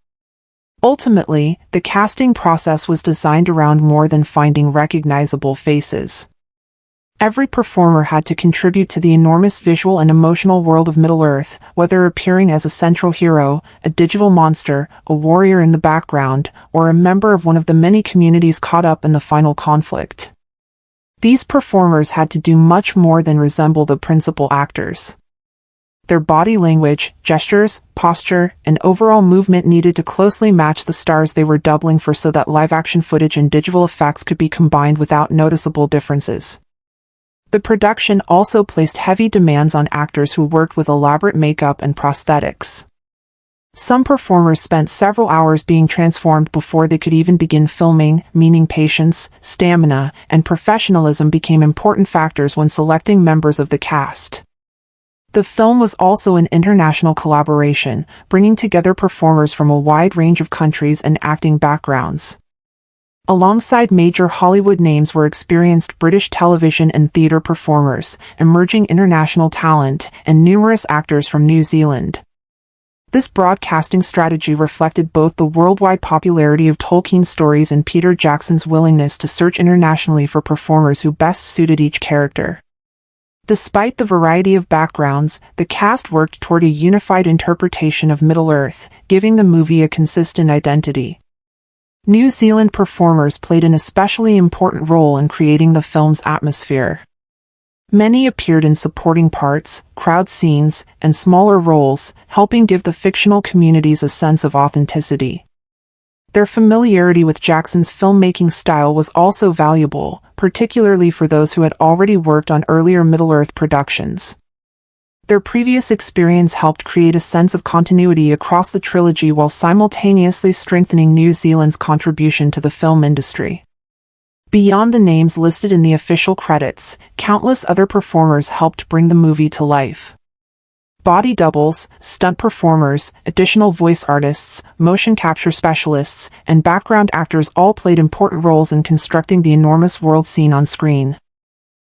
Ultimately, the casting process was designed around more than finding recognizable faces. Every performer had to contribute to the enormous visual and emotional world of Middle-earth, whether appearing as a central hero, a digital monster, a warrior in the background, or a member of one of the many communities caught up in the final conflict. These performers had to do much more than resemble the principal actors. Their body language, gestures, posture, and overall movement needed to closely match the stars they were doubling for so that live-action footage and digital effects could be combined without noticeable differences. The production also placed heavy demands on actors who worked with elaborate makeup and prosthetics. Some performers spent several hours being transformed before they could even begin filming, meaning patience, stamina, and professionalism became important factors when selecting members of the cast. The film was also an international collaboration, bringing together performers from a wide range of countries and acting backgrounds. Alongside major Hollywood names were experienced British television and theatre performers, emerging international talent, and numerous actors from New Zealand. This broadcasting strategy reflected both the worldwide popularity of Tolkien's stories and Peter Jackson's willingness to search internationally for performers who best suited each character. Despite the variety of backgrounds, the cast worked toward a unified interpretation of Middle-earth, giving the movie a consistent identity. New Zealand performers played an especially important role in creating the film's atmosphere. Many appeared in supporting parts, crowd scenes, and smaller roles, helping give the fictional communities a sense of authenticity. Their familiarity with Jackson's filmmaking style was also valuable, particularly for those who had already worked on earlier Middle-earth productions. Their previous experience helped create a sense of continuity across the trilogy while simultaneously strengthening New Zealand's contribution to the film industry. Beyond the names listed in the official credits, countless other performers helped bring the movie to life. Body doubles, stunt performers, additional voice artists, motion capture specialists, and background actors all played important roles in constructing the enormous world seen on screen.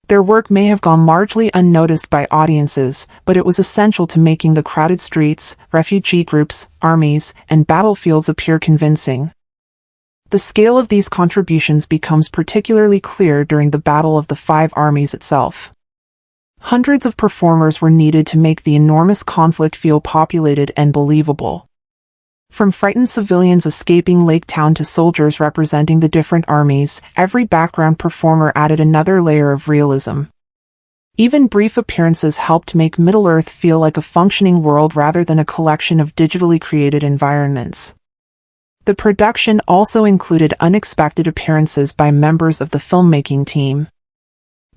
Their work may have gone largely unnoticed by audiences, but it was essential to making the crowded streets, refugee groups, armies, and battlefields appear convincing. The scale of these contributions becomes particularly clear during the Battle of the Five Armies itself. Hundreds of performers were needed to make the enormous conflict feel populated and believable. From frightened civilians escaping Lake Town to soldiers representing the different armies, every background performer added another layer of realism. Even brief appearances helped make Middle-earth feel like a functioning world rather than a collection of digitally created environments. The production also included unexpected appearances by members of the filmmaking team.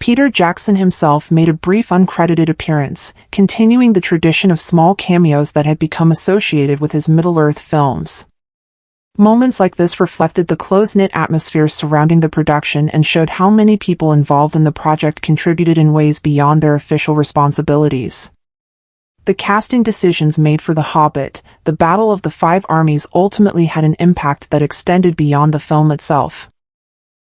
Peter Jackson himself made a brief uncredited appearance, continuing the tradition of small cameos that had become associated with his Middle-earth films. Moments like this reflected the close-knit atmosphere surrounding the production and showed how many people involved in the project contributed in ways beyond their official responsibilities. The casting decisions made for The Hobbit, the Battle of the Five Armies, ultimately had an impact that extended beyond the film itself.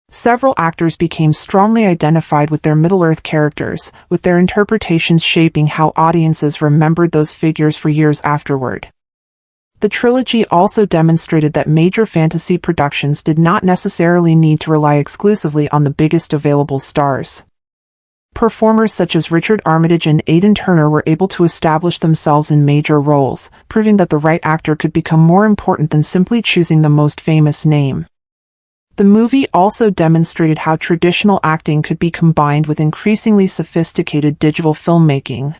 Several actors became strongly identified with their Middle-earth characters, with their interpretations shaping how audiences remembered those figures for years afterward. The trilogy also demonstrated that major fantasy productions did not necessarily need to rely exclusively on the biggest available stars. Performers such as Richard Armitage and Aidan Turner were able to establish themselves in major roles, proving that the right actor could become more important than simply choosing the most famous name. The movie also demonstrated how traditional acting could be combined with increasingly sophisticated digital filmmaking.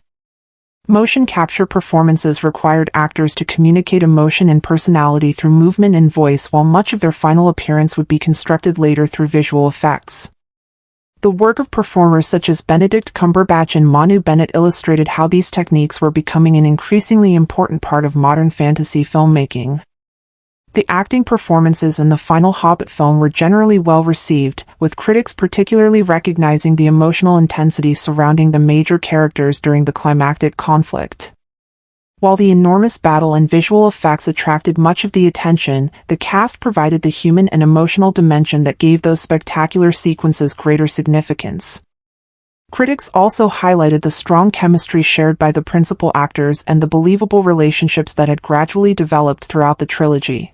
Motion capture performances required actors to communicate emotion and personality through movement and voice, while much of their final appearance would be constructed later through visual effects. The work of performers such as Benedict Cumberbatch and Manu Bennett illustrated how these techniques were becoming an increasingly important part of modern fantasy filmmaking. The acting performances in the final Hobbit film were generally well received, with critics particularly recognizing the emotional intensity surrounding the major characters during the climactic conflict. While the enormous battle and visual effects attracted much of the attention, the cast provided the human and emotional dimension that gave those spectacular sequences greater significance. Critics also highlighted the strong chemistry shared by the principal actors and the believable relationships that had gradually developed throughout the trilogy.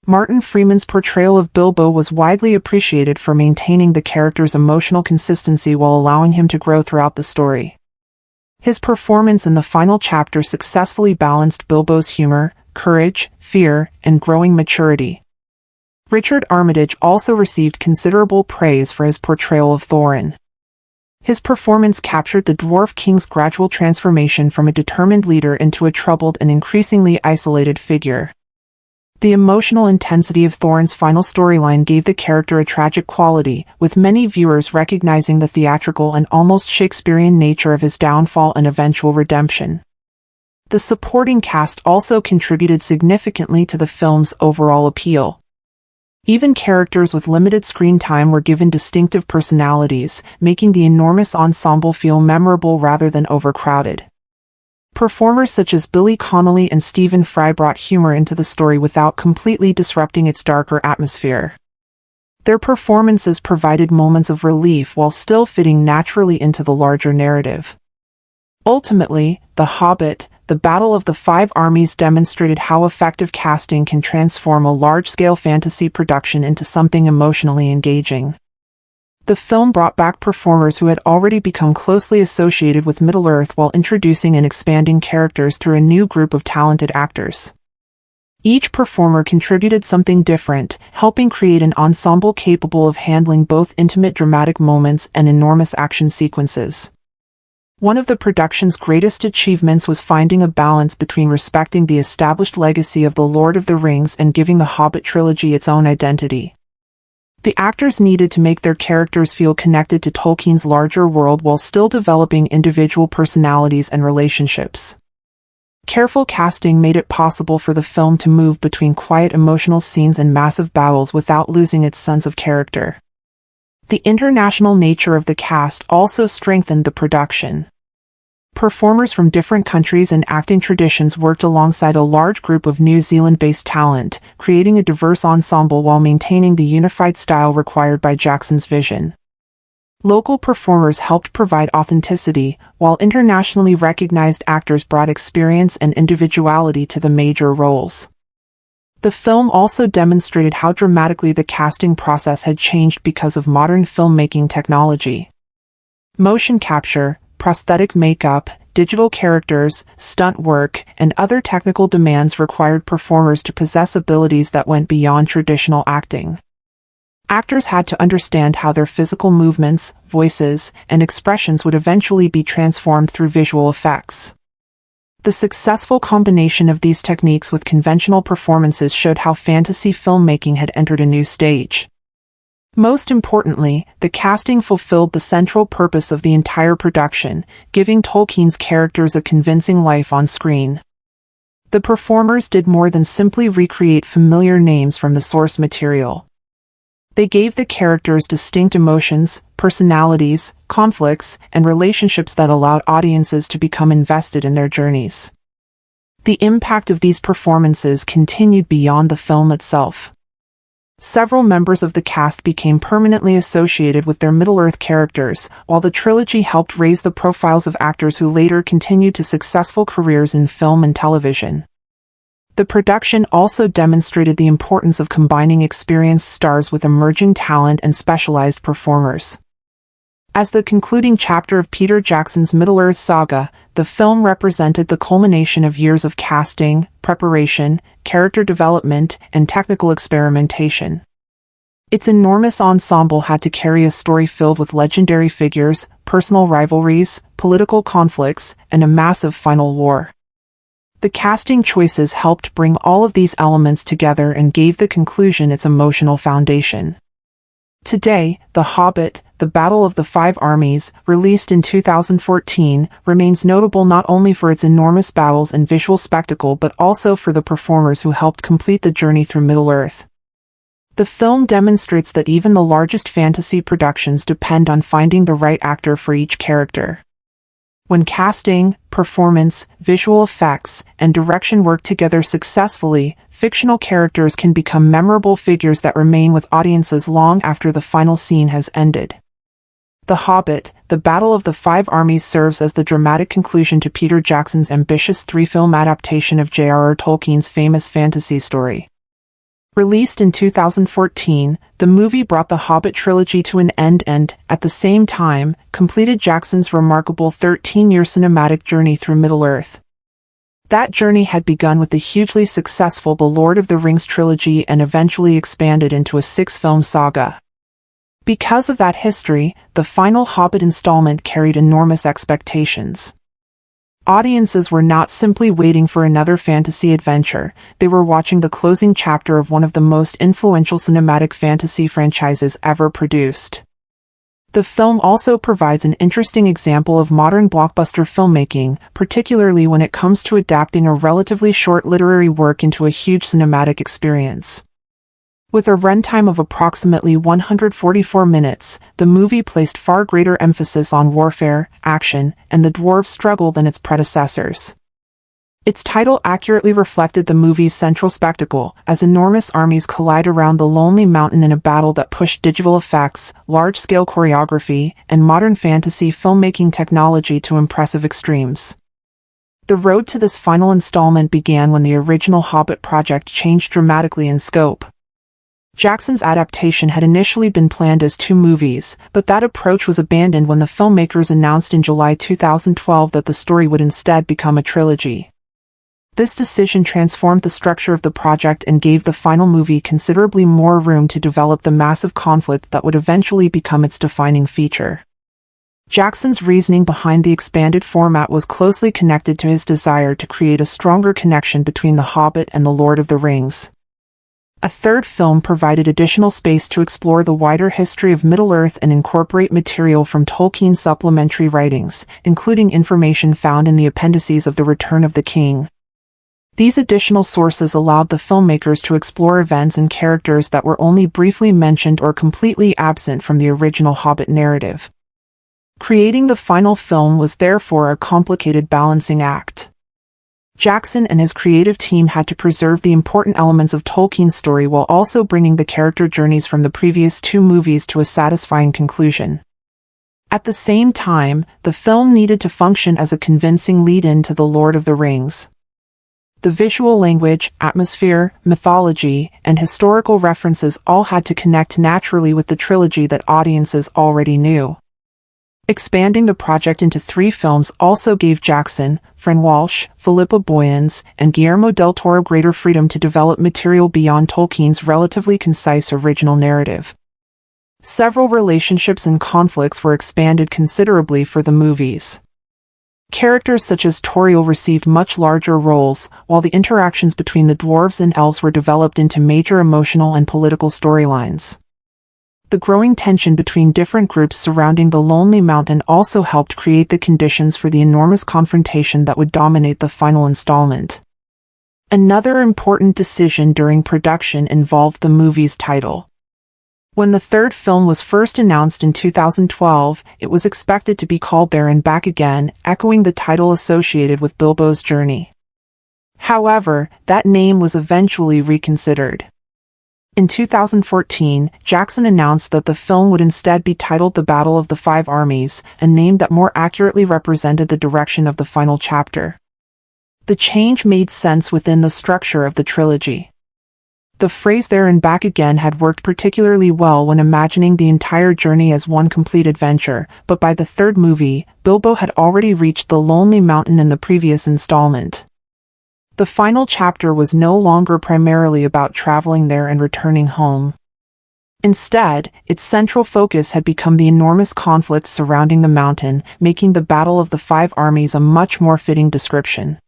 Martin Freeman's portrayal of Bilbo was widely appreciated for maintaining the character's emotional consistency while allowing him to grow throughout the story. His performance in the final chapter successfully balanced Bilbo's humor, courage, fear, and growing maturity. Richard Armitage also received considerable praise for his portrayal of Thorin. His performance captured the Dwarf King's gradual transformation from a determined leader into a troubled and increasingly isolated figure. The emotional intensity of Thorin's final storyline gave the character a tragic quality, with many viewers recognizing the theatrical and almost Shakespearean nature of his downfall and eventual redemption. The supporting cast also contributed significantly to the film's overall appeal. Even characters with limited screen time were given distinctive personalities, making the enormous ensemble feel memorable rather than overcrowded. Performers such as Billy Connolly and Stephen Fry brought humor into the story without completely disrupting its darker atmosphere. Their performances provided moments of relief while still fitting naturally into the larger narrative. Ultimately, The Hobbit, the Battle of the Five Armies demonstrated how effective casting can transform a large-scale fantasy production into something emotionally engaging. The film brought back performers who had already become closely associated with Middle-earth while introducing and expanding characters through a new group of talented actors. Each performer contributed something different, helping create an ensemble capable of handling both intimate dramatic moments and enormous action sequences. One of the production's greatest achievements was finding a balance between respecting the established legacy of The Lord of the Rings and giving the Hobbit trilogy its own identity. The actors needed to make their characters feel connected to Tolkien's larger world while still developing individual personalities and relationships. Careful casting made it possible for the film to move between quiet emotional scenes and massive battles without losing its sense of character. The international nature of the cast also strengthened the production. Performers from different countries and acting traditions worked alongside a large group of New Zealand-based talent, creating a diverse ensemble while maintaining the unified style required by Jackson's vision. Local performers helped provide authenticity, while internationally recognized actors brought experience and individuality to the major roles. The film also demonstrated how dramatically the casting process had changed because of modern filmmaking technology. Motion capture, prosthetic makeup, digital characters, stunt work, and other technical demands required performers to possess abilities that went beyond traditional acting. Actors had to understand how their physical movements, voices, and expressions would eventually be transformed through visual effects. The successful combination of these techniques with conventional performances showed how fantasy filmmaking had entered a new stage. Most importantly, the casting fulfilled the central purpose of the entire production, giving Tolkien's characters a convincing life on screen. The performers did more than simply recreate familiar names from the source material. They gave the characters distinct emotions, personalities, conflicts, and relationships that allowed audiences to become invested in their journeys. The impact of these performances continued beyond the film itself. Several members of the cast became permanently associated with their Middle-earth characters, while the trilogy helped raise the profiles of actors who later continued to successful careers in film and television. The production also demonstrated the importance of combining experienced stars with emerging talent and specialized performers. As the concluding chapter of Peter Jackson's Middle-earth saga, the film represented the culmination of years of casting, preparation, character development, and technical experimentation. Its enormous ensemble had to carry a story filled with legendary figures, personal rivalries, political conflicts, and a massive final war. The casting choices helped bring all of these elements together and gave the conclusion its emotional foundation. Today, The Hobbit, The Battle of the Five Armies, released in 2014, remains notable not only for its enormous battles and visual spectacle but also for the performers who helped complete the journey through Middle-earth. The film demonstrates that even the largest fantasy productions depend on finding the right actor for each character. When casting, performance, visual effects, and direction work together successfully, fictional characters can become memorable figures that remain with audiences long after the final scene has ended. The Hobbit, The Battle of the Five Armies serves as the dramatic conclusion to Peter Jackson's ambitious three-film adaptation of J.R.R. Tolkien's famous fantasy story. Released in 2014, the movie brought the Hobbit trilogy to an end and, at the same time, completed Jackson's remarkable 13-year cinematic journey through Middle-earth. That journey had begun with the hugely successful The Lord of the Rings trilogy and eventually expanded into a 6-film saga. Because of that history, the final Hobbit installment carried enormous expectations. Audiences were not simply waiting for another fantasy adventure, they were watching the closing chapter of one of the most influential cinematic fantasy franchises ever produced. The film also provides an interesting example of modern blockbuster filmmaking, particularly when it comes to adapting a relatively short literary work into a huge cinematic experience. With a runtime of approximately 144 minutes, the movie placed far greater emphasis on warfare, action, and the dwarves' struggle than its predecessors. Its title accurately reflected the movie's central spectacle, as enormous armies collide around the lonely mountain in a battle that pushed digital effects, large-scale choreography, and modern fantasy filmmaking technology to impressive extremes. The road to this final installment began when the original Hobbit project changed dramatically in scope. Jackson's adaptation had initially been planned as 2 movies, but that approach was abandoned when the filmmakers announced in July 2012 that the story would instead become a trilogy. This decision transformed the structure of the project and gave the final movie considerably more room to develop the massive conflict that would eventually become its defining feature. Jackson's reasoning behind the expanded format was closely connected to his desire to create a stronger connection between The Hobbit and The Lord of the Rings. A third film provided additional space to explore the wider history of Middle-earth and incorporate material from Tolkien's supplementary writings, including information found in the appendices of The Return of the King. These additional sources allowed the filmmakers to explore events and characters that were only briefly mentioned or completely absent from the original Hobbit narrative. Creating the final film was therefore a complicated balancing act. Jackson and his creative team had to preserve the important elements of Tolkien's story while also bringing the character journeys from the previous 2 movies to a satisfying conclusion. At the same time, the film needed to function as a convincing lead-in to The Lord of the Rings. The visual language, atmosphere, mythology, and historical references all had to connect naturally with the trilogy that audiences already knew. Expanding the project into 3 films also gave Jackson, Fran Walsh, Philippa Boyens, and Guillermo del Toro greater freedom to develop material beyond Tolkien's relatively concise original narrative. Several relationships and conflicts were expanded considerably for the movies. Characters such as Tauriel received much larger roles, while the interactions between the dwarves and elves were developed into major emotional and political storylines. The growing tension between different groups surrounding the Lonely Mountain also helped create the conditions for the enormous confrontation that would dominate the final installment. Another important decision during production involved the movie's title. When the third film was first announced in 2012, it was expected to be called There and Back Again, echoing the title associated with Bilbo's journey. However, that name was eventually reconsidered. In 2014, Jackson announced that the film would instead be titled The Battle of the Five Armies, a name that more accurately represented the direction of the final chapter. The change made sense within the structure of the trilogy. The phrase There and Back Again had worked particularly well when imagining the entire journey as one complete adventure, but by the third movie, Bilbo had already reached the Lonely Mountain in the previous installment. The final chapter was no longer primarily about traveling there and returning home. Instead, its central focus had become the enormous conflict surrounding the mountain, making the Battle of the Five Armies a much more fitting description.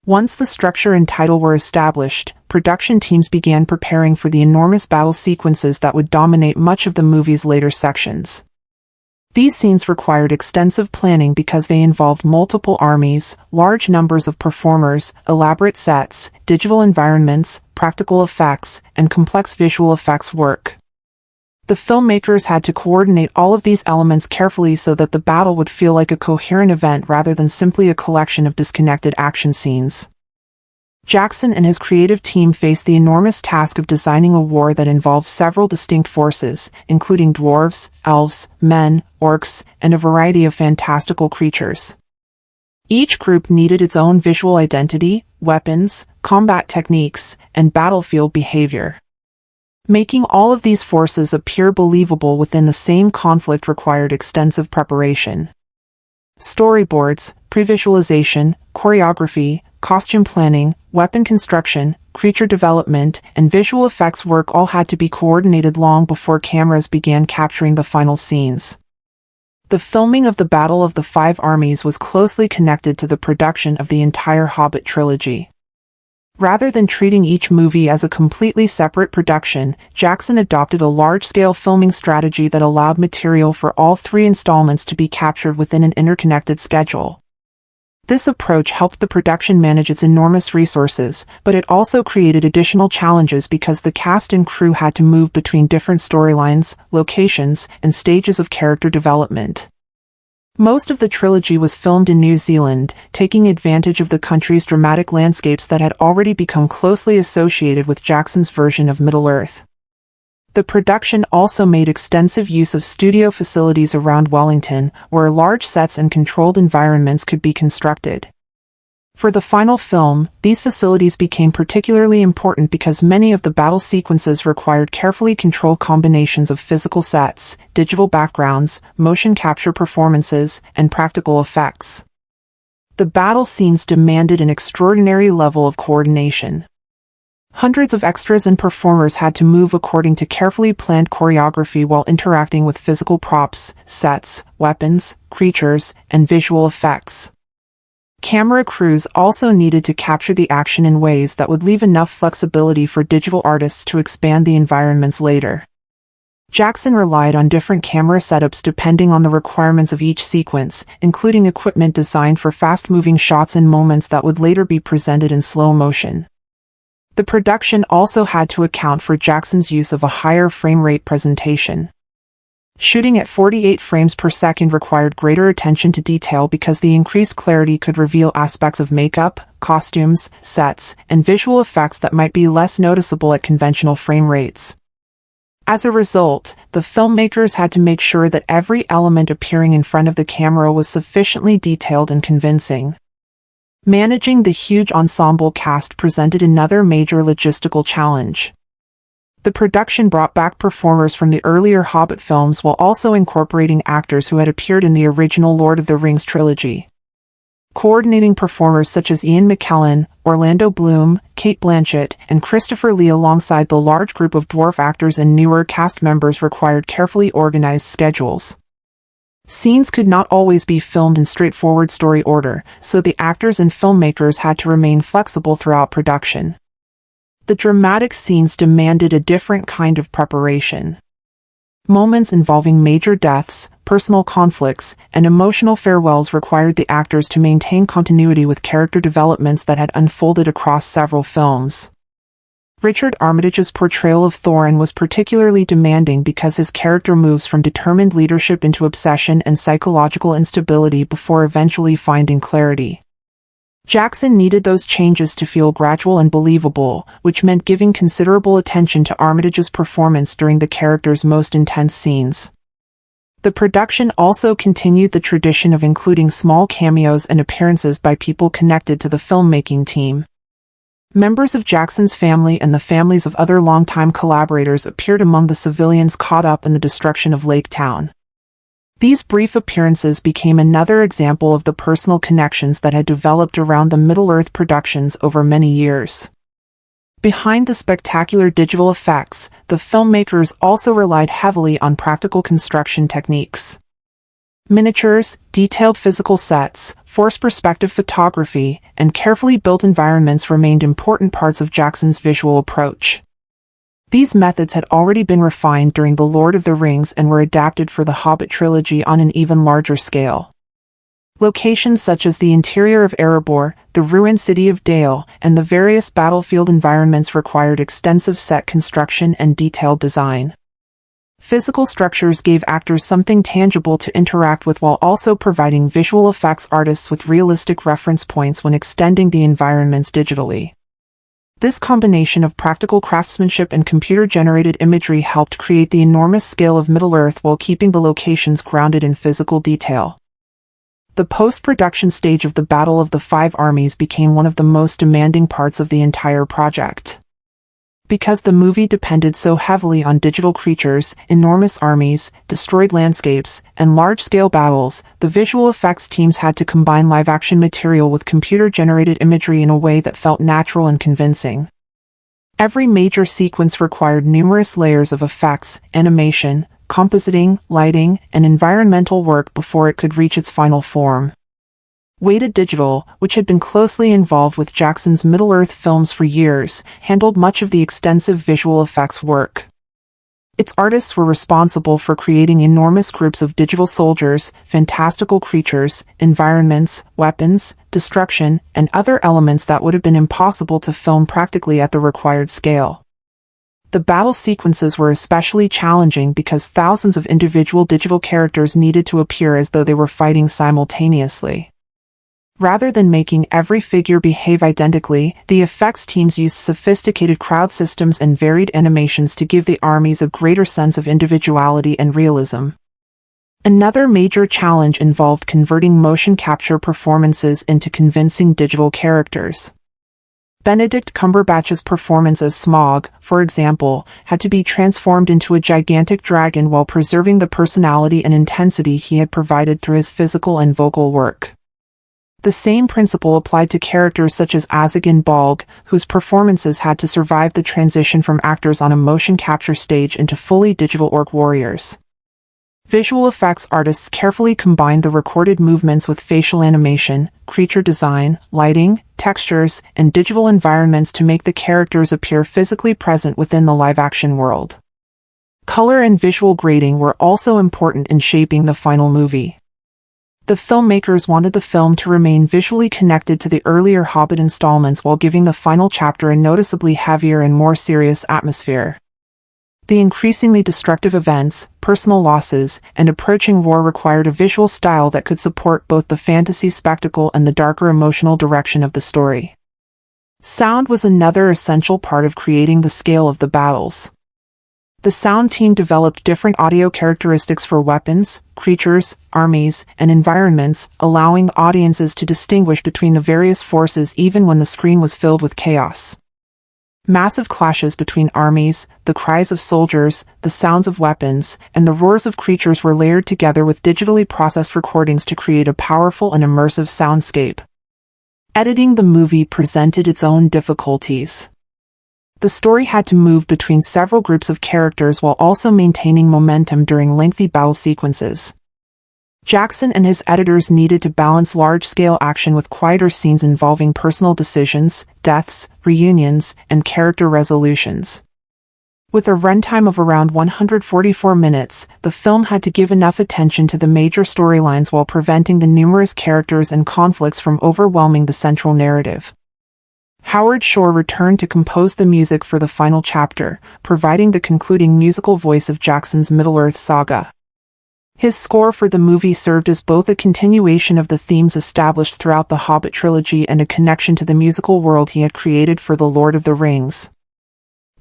Once the structure and title were established, production teams began preparing for the enormous battle sequences that would dominate much of the movie's later sections. These scenes required extensive planning because they involved multiple armies, large numbers of performers, elaborate sets, digital environments, practical effects, and complex visual effects work. The filmmakers had to coordinate all of these elements carefully so that the battle would feel like a coherent event rather than simply a collection of disconnected action scenes. Jackson and his creative team faced the enormous task of designing a war that involved several distinct forces, including dwarves, elves, men, orcs, and a variety of fantastical creatures. Each group needed its own visual identity, weapons, combat techniques, and battlefield behavior. Making all of these forces appear believable within the same conflict required extensive preparation. Storyboards, pre-visualization, choreography, costume planning, weapon construction, creature development, and visual effects work all had to be coordinated long before cameras began capturing the final scenes. The filming of the Battle of the Five Armies was closely connected to the production of the entire Hobbit trilogy. Rather than treating each movie as a completely separate production, Jackson adopted a large-scale filming strategy that allowed material for all three installments to be captured within an interconnected schedule. This approach helped the production manage its enormous resources, but it also created additional challenges because the cast and crew had to move between different storylines, locations, and stages of character development. Most of the trilogy was filmed in New Zealand, taking advantage of the country's dramatic landscapes that had already become closely associated with Jackson's version of Middle-earth. The production also made extensive use of studio facilities around Wellington, where large sets and controlled environments could be constructed. For the final film, these facilities became particularly important because many of the battle sequences required carefully controlled combinations of physical sets, digital backgrounds, motion capture performances, and practical effects. The battle scenes demanded an extraordinary level of coordination. Hundreds of extras and performers had to move according to carefully planned choreography while interacting with physical props, sets, weapons, creatures, and visual effects. Camera crews also needed to capture the action in ways that would leave enough flexibility for digital artists to expand the environments later. Jackson relied on different camera setups depending on the requirements of each sequence, including equipment designed for fast-moving shots and moments that would later be presented in slow motion. The production also had to account for Jackson's use of a higher frame rate presentation. Shooting at 48 frames per second required greater attention to detail because the increased clarity could reveal aspects of makeup, costumes, sets, and visual effects that might be less noticeable at conventional frame rates. As a result, the filmmakers had to make sure that every element appearing in front of the camera was sufficiently detailed and convincing. Managing the huge ensemble cast presented another major logistical challenge. The production brought back performers from the earlier Hobbit films while also incorporating actors who had appeared in the original Lord of the Rings trilogy. Coordinating performers such as Ian McKellen, Orlando Bloom, Cate Blanchett, and Christopher Lee alongside the large group of dwarf actors and newer cast members required carefully organized schedules. Scenes could not always be filmed in straightforward story order, so the actors and filmmakers had to remain flexible throughout production. The dramatic scenes demanded a different kind of preparation. Moments involving major deaths, personal conflicts, and emotional farewells required the actors to maintain continuity with character developments that had unfolded across several films. Richard Armitage's portrayal of Thorin was particularly demanding because his character moves from determined leadership into obsession and psychological instability before eventually finding clarity. Jackson needed those changes to feel gradual and believable, which meant giving considerable attention to Armitage's performance during the character's most intense scenes. The production also continued the tradition of including small cameos and appearances by people connected to the filmmaking team. Members of Jackson's family and the families of other longtime collaborators appeared among the civilians caught up in the destruction of Lake Town. These brief appearances became another example of the personal connections that had developed around the Middle-earth productions over many years. Behind the spectacular digital effects, the filmmakers also relied heavily on practical construction techniques. Miniatures, detailed physical sets, forced perspective photography, and carefully built environments remained important parts of Jackson's visual approach. These methods had already been refined during The Lord of the Rings and were adapted for the Hobbit trilogy on an even larger scale. Locations such as the interior of Erebor, the ruined city of Dale, and the various battlefield environments required extensive set construction and detailed design. Physical structures gave actors something tangible to interact with while also providing visual effects artists with realistic reference points when extending the environments digitally. This combination of practical craftsmanship and computer-generated imagery helped create the enormous scale of Middle-earth while keeping the locations grounded in physical detail. The post-production stage of the Battle of the Five Armies became one of the most demanding parts of the entire project. Because the movie depended so heavily on digital creatures, enormous armies, destroyed landscapes, and large-scale battles, the visual effects teams had to combine live-action material with computer-generated imagery in a way that felt natural and convincing. Every major sequence required numerous layers of effects, animation, compositing, lighting, and environmental work before it could reach its final form. Weighted Digital, which had been closely involved with Jackson's Middle-earth films for years, handled much of the extensive visual effects work. Its artists were responsible for creating enormous groups of digital soldiers, fantastical creatures, environments, weapons, destruction, and other elements that would have been impossible to film practically at the required scale. The battle sequences were especially challenging because thousands of individual digital characters needed to appear as though they were fighting simultaneously. Rather than making every figure behave identically, the effects teams used sophisticated crowd systems and varied animations to give the armies a greater sense of individuality and realism. Another major challenge involved converting motion capture performances into convincing digital characters. Benedict Cumberbatch's performance as Smaug, for example, had to be transformed into a gigantic dragon while preserving the personality and intensity he had provided through his physical and vocal work. The same principle applied to characters such as Azog Bolg, whose performances had to survive the transition from actors on a motion capture stage into fully digital orc warriors. Visual effects artists carefully combined the recorded movements with facial animation, creature design, lighting, textures, and digital environments to make the characters appear physically present within the live-action world. Color and visual grading were also important in shaping the final movie. The filmmakers wanted the film to remain visually connected to the earlier Hobbit installments while giving the final chapter a noticeably heavier and more serious atmosphere. The increasingly destructive events, personal losses, and approaching war required a visual style that could support both the fantasy spectacle and the darker emotional direction of the story. Sound was another essential part of creating the scale of the battles. The sound team developed different audio characteristics for weapons, creatures, armies, and environments, allowing audiences to distinguish between the various forces even when the screen was filled with chaos. Massive clashes between armies, the cries of soldiers, the sounds of weapons, and the roars of creatures were layered together with digitally processed recordings to create a powerful and immersive soundscape. Editing the movie presented its own difficulties. The story had to move between several groups of characters while also maintaining momentum during lengthy battle sequences. Jackson and his editors needed to balance large-scale action with quieter scenes involving personal decisions, deaths, reunions, and character resolutions. With a runtime of around 144 minutes, the film had to give enough attention to the major storylines while preventing the numerous characters and conflicts from overwhelming the central narrative. Howard Shore returned to compose the music for the final chapter, providing the concluding musical voice of Jackson's Middle-earth saga. His score for the movie served as both a continuation of the themes established throughout the Hobbit trilogy and a connection to the musical world he had created for The Lord of the Rings.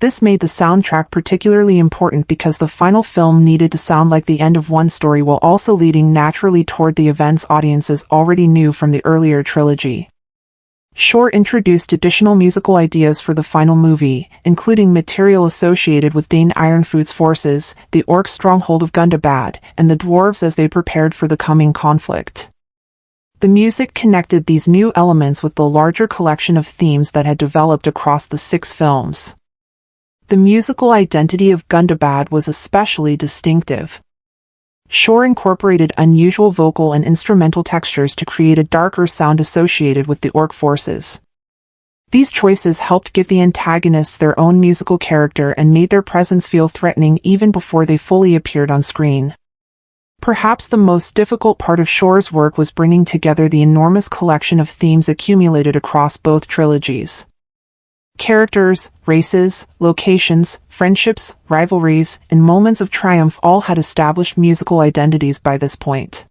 This made the soundtrack particularly important because the final film needed to sound like the end of one story while also leading naturally toward the events audiences already knew from the earlier trilogy. Shore introduced additional musical ideas for the final movie, including material associated with Dane Ironfoot's forces, the orc stronghold of Gundabad, and the dwarves as they prepared for the coming conflict. The music connected these new elements with the larger collection of themes that had developed across the 6 films. The musical identity of Gundabad was especially distinctive. Shore incorporated unusual vocal and instrumental textures to create a darker sound associated with the orc forces. These choices helped give the antagonists their own musical character and made their presence feel threatening even before they fully appeared on screen. Perhaps the most difficult part of Shore's work was bringing together the enormous collection of themes accumulated across both trilogies. Characters, races, locations, friendships, rivalries, and moments of triumph all had established musical identities by this point.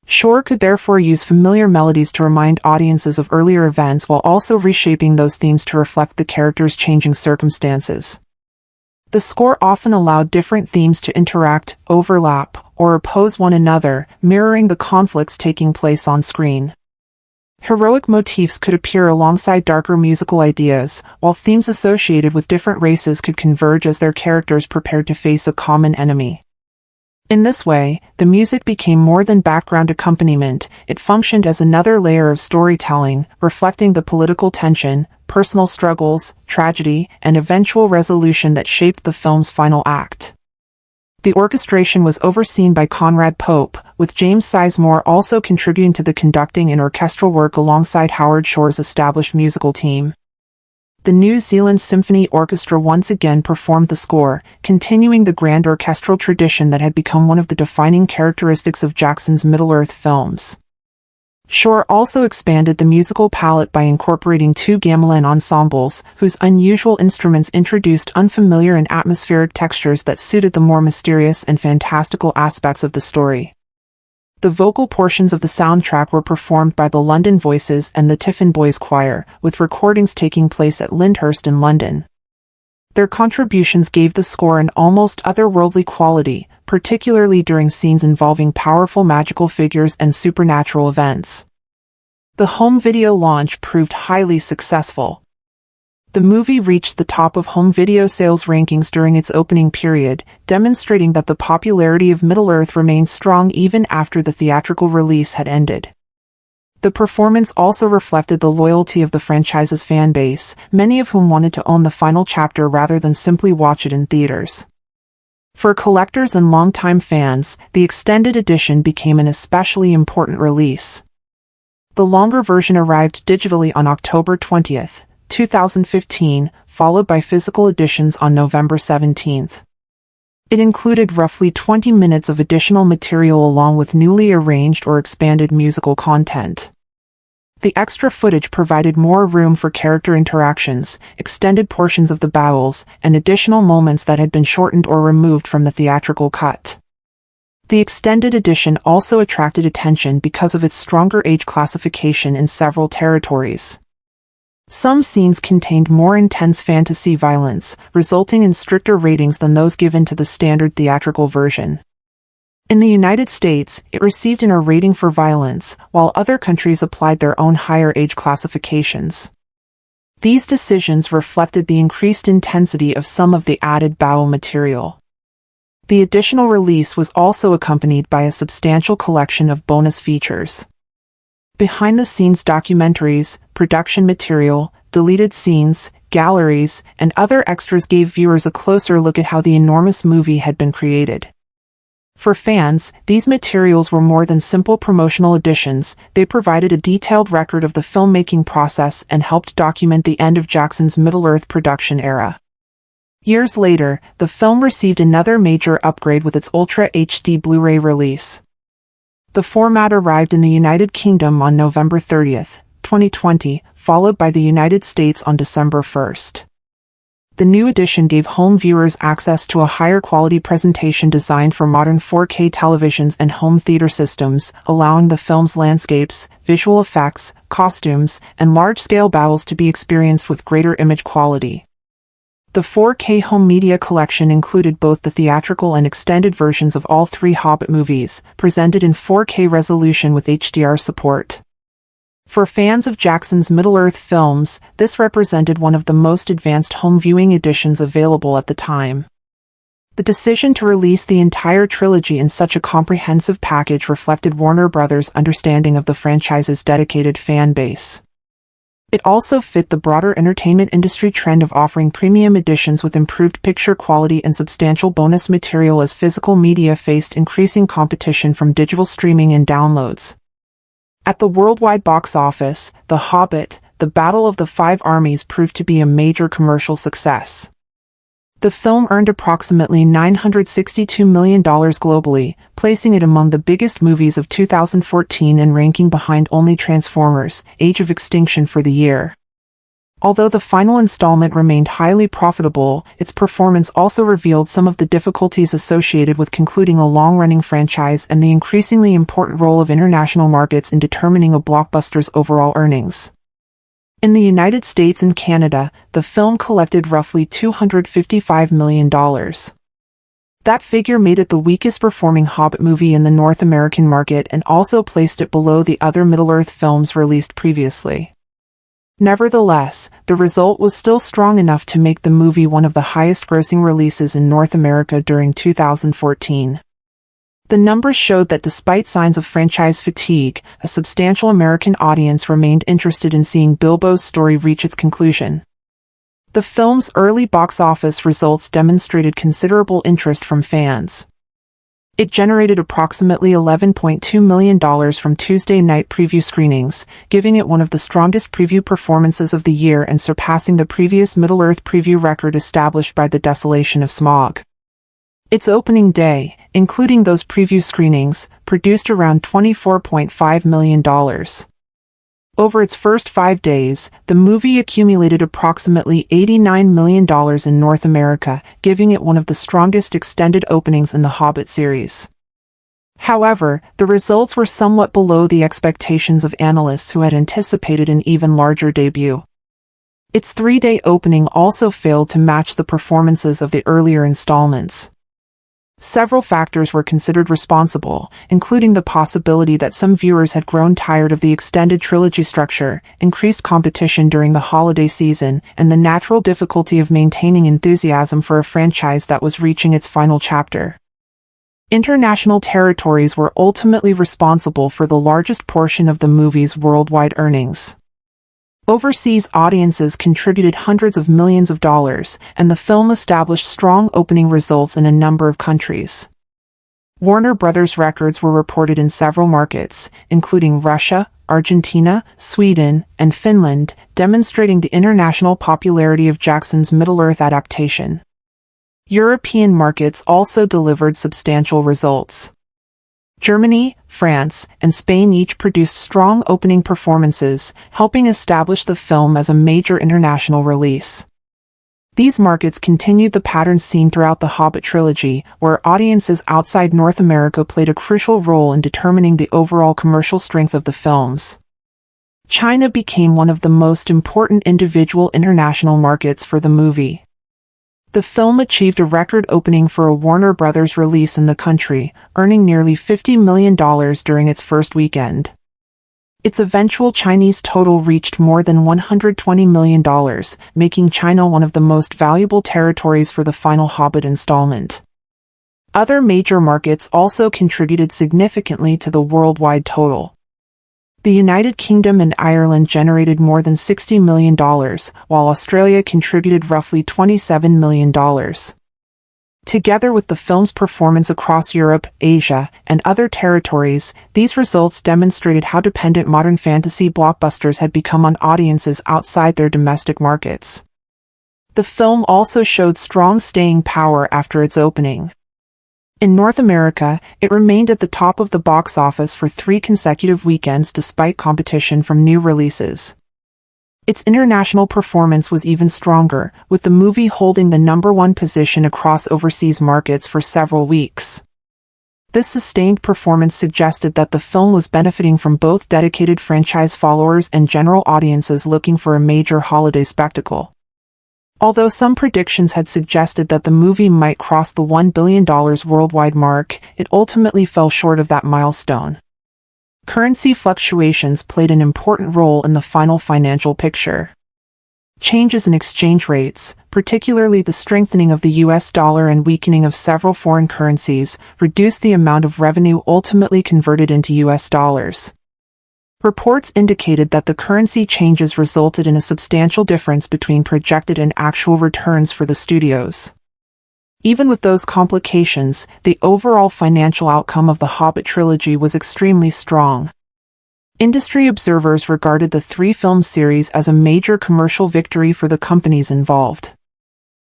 Shore could therefore use familiar melodies to remind audiences of earlier events while also reshaping those themes to reflect the characters' changing circumstances. The score often allowed different themes to interact, overlap, or oppose one another, mirroring the conflicts taking place on screen. Heroic motifs could appear alongside darker musical ideas, while themes associated with different races could converge as their characters prepared to face a common enemy. In this way, the music became more than background accompaniment, it functioned as another layer of storytelling, reflecting the political tension, personal struggles, tragedy, and eventual resolution that shaped the film's final act. The orchestration was overseen by Conrad Pope, with James Sizemore also contributing to the conducting and orchestral work alongside Howard Shore's established musical team. The New Zealand Symphony Orchestra once again performed the score, continuing the grand orchestral tradition that had become one of the defining characteristics of Jackson's Middle-earth films. Shore also expanded the musical palette by incorporating 2 gamelan ensembles, whose unusual instruments introduced unfamiliar and atmospheric textures that suited the more mysterious and fantastical aspects of the story. The vocal portions of the soundtrack were performed by the London Voices and the Tiffin Boys Choir, with recordings taking place at Lyndhurst in London. Their contributions gave the score an almost otherworldly quality, particularly during scenes involving powerful magical figures and supernatural events. The home video launch proved highly successful. The movie reached the top of home video sales rankings during its opening period, demonstrating that the popularity of Middle-earth remained strong even after the theatrical release had ended. The performance also reflected the loyalty of the franchise's fan base, many of whom wanted to own the final chapter rather than simply watch it in theaters. For collectors and longtime fans, the extended edition became an especially important release. The longer version arrived digitally on October 20, 2015, followed by physical editions on November 17. It included roughly 20 minutes of additional material along with newly arranged or expanded musical content. The extra footage provided more room for character interactions, extended portions of the battles, and additional moments that had been shortened or removed from the theatrical cut. The extended edition also attracted attention because of its stronger age classification in several territories. Some scenes contained more intense fantasy violence, resulting in stricter ratings than those given to the standard theatrical version. In the United States, it received an R rating for violence, while other countries applied their own higher age classifications. These decisions reflected the increased intensity of some of the added battle material. The additional release was also accompanied by a substantial collection of bonus features. Behind-the-scenes documentaries, production material, deleted scenes, galleries, and other extras gave viewers a closer look at how the enormous movie had been created. For fans, these materials were more than simple promotional additions, they provided a detailed record of the filmmaking process and helped document the end of Jackson's Middle-earth production era. Years later, the film received another major upgrade with its Ultra HD Blu-ray release. The format arrived in the United Kingdom on November 30th, 2020, followed by the United States on December 1st. The new edition gave home viewers access to a higher quality presentation designed for modern 4K televisions and home theater systems, allowing the film's landscapes, visual effects, costumes, and large-scale battles to be experienced with greater image quality. The 4K home media collection included both the theatrical and extended versions of all three Hobbit movies, presented in 4K resolution with HDR support. For fans of Jackson's Middle-earth films, this represented one of the most advanced home viewing editions available at the time. The decision to release the entire trilogy in such a comprehensive package reflected Warner Bros.' understanding of the franchise's dedicated fan base. It also fit the broader entertainment industry trend of offering premium editions with improved picture quality and substantial bonus material as physical media faced increasing competition from digital streaming and downloads. At the worldwide box office, The Hobbit, The Battle of the Five Armies proved to be a major commercial success. The film earned approximately $962 million globally, placing it among the biggest movies of 2014 and ranking behind only Transformers: Age of Extinction for the year. Although the final installment remained highly profitable, its performance also revealed some of the difficulties associated with concluding a long-running franchise and the increasingly important role of international markets in determining a blockbuster's overall earnings. In the United States and Canada, the film collected roughly $255 million. That figure made it the weakest-performing Hobbit movie in the North American market and also placed it below the other Middle-earth films released previously. Nevertheless, the result was still strong enough to make the movie one of the highest-grossing releases in North America during 2014. The numbers showed that despite signs of franchise fatigue, a substantial American audience remained interested in seeing Bilbo's story reach its conclusion. The film's early box office results demonstrated considerable interest from fans. It generated approximately $11.2 million from Tuesday night preview screenings, giving it one of the strongest preview performances of the year and surpassing the previous Middle-earth preview record established by the Desolation of Smaug. Its opening day, including those preview screenings, produced around $24.5 million. Over its first 5 days, the movie accumulated approximately $89 million in North America, giving it one of the strongest extended openings in the Hobbit series. However, the results were somewhat below the expectations of analysts who had anticipated an even larger debut. Its 3-day opening also failed to match the performances of the earlier installments. Several factors were considered responsible, including the possibility that some viewers had grown tired of the extended trilogy structure, increased competition during the holiday season, and the natural difficulty of maintaining enthusiasm for a franchise that was reaching its final chapter. International territories were ultimately responsible for the largest portion of the movie's worldwide earnings. Overseas audiences contributed hundreds of millions of dollars, and the film established strong opening results in a number of countries. Warner Bros. Records were reported in several markets, including Russia, Argentina, Sweden, and Finland, demonstrating the international popularity of Jackson's Middle-earth adaptation. European markets also delivered substantial results. Germany, France, and Spain each produced strong opening performances, helping establish the film as a major international release. These markets continued the pattern seen throughout the Hobbit trilogy, where audiences outside North America played a crucial role in determining the overall commercial strength of the films. China became one of the most important individual international markets for the movie. The film achieved a record opening for a Warner Bros. Release in the country, earning nearly $50 million during its first weekend. Its eventual Chinese total reached more than $120 million, making China one of the most valuable territories for the final Hobbit installment. Other major markets also contributed significantly to the worldwide total. The United Kingdom and Ireland generated more than $60 million, while Australia contributed roughly $27 million. Together with the film's performance across Europe, Asia, and other territories, these results demonstrated how dependent modern fantasy blockbusters had become on audiences outside their domestic markets. The film also showed strong staying power after its opening. In North America, it remained at the top of the box office for 3 consecutive weekends despite competition from new releases. Its international performance was even stronger, with the movie holding the #1 position across overseas markets for several weeks. This sustained performance suggested that the film was benefiting from both dedicated franchise followers and general audiences looking for a major holiday spectacle. Although some predictions had suggested that the movie might cross the $1 billion worldwide mark, it ultimately fell short of that milestone. Currency fluctuations played an important role in the final financial picture. Changes in exchange rates, particularly the strengthening of the US dollar and weakening of several foreign currencies, reduced the amount of revenue ultimately converted into US dollars. Reports indicated that the currency changes resulted in a substantial difference between projected and actual returns for the studios. Even with those complications, the overall financial outcome of the Hobbit trilogy was extremely strong. Industry observers regarded the 3-film series as a major commercial victory for the companies involved.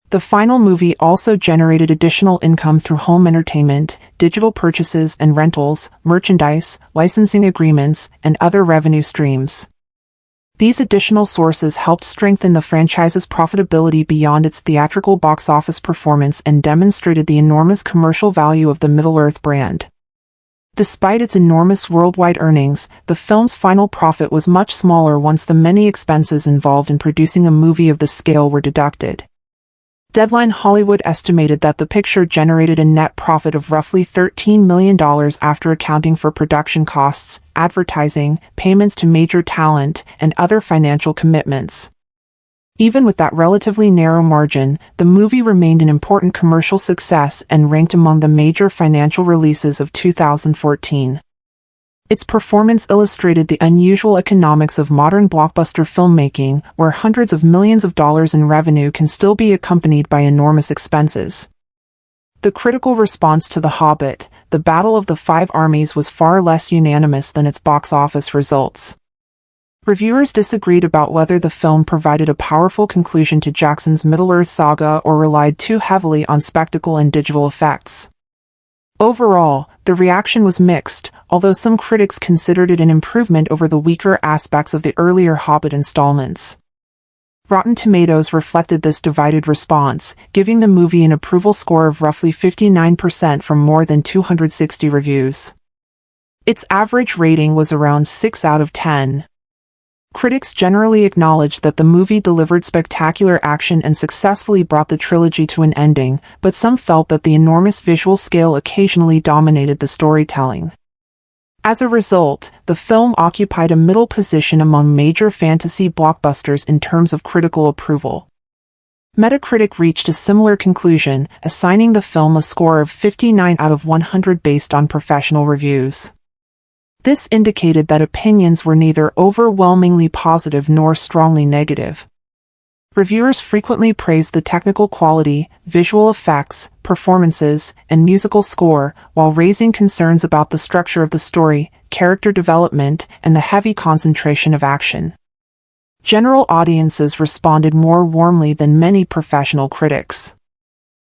The final movie also generated additional income through home entertainment, digital purchases and rentals, merchandise, licensing agreements, and other revenue streams. These additional sources helped strengthen the franchise's profitability beyond its theatrical box office performance and demonstrated the enormous commercial value of the Middle-earth brand. Despite its enormous worldwide earnings, the film's final profit was much smaller once the many expenses involved in producing a movie of this scale were deducted. Deadline Hollywood estimated that the picture generated a net profit of roughly $13 million after accounting for production costs, advertising, payments to major talent, and other financial commitments. Even with that relatively narrow margin, the movie remained an important commercial success and ranked among the major financial releases of 2014. Its performance illustrated the unusual economics of modern blockbuster filmmaking, where hundreds of millions of dollars in revenue can still be accompanied by enormous expenses. The critical response to The Hobbit, The Battle of the Five Armies, was far less unanimous than its box office results. Reviewers disagreed about whether the film provided a powerful conclusion to Jackson's Middle-earth saga or relied too heavily on spectacle and digital effects. Overall, the reaction was mixed, although some critics considered it an improvement over the weaker aspects of the earlier Hobbit installments. Rotten Tomatoes reflected this divided response, giving the movie an approval score of roughly 59% from more than 260 reviews. Its average rating was around 6 out of 10. Critics generally acknowledged that the movie delivered spectacular action and successfully brought the trilogy to an ending, but some felt that the enormous visual scale occasionally dominated the storytelling. As a result, the film occupied a middle position among major fantasy blockbusters in terms of critical approval. Metacritic reached a similar conclusion, assigning the film a score of 59 out of 100 based on professional reviews. This indicated that opinions were neither overwhelmingly positive nor strongly negative. Reviewers frequently praised the technical quality, visual effects, performances, and musical score, while raising concerns about the structure of the story, character development, and the heavy concentration of action. General audiences responded more warmly than many professional critics.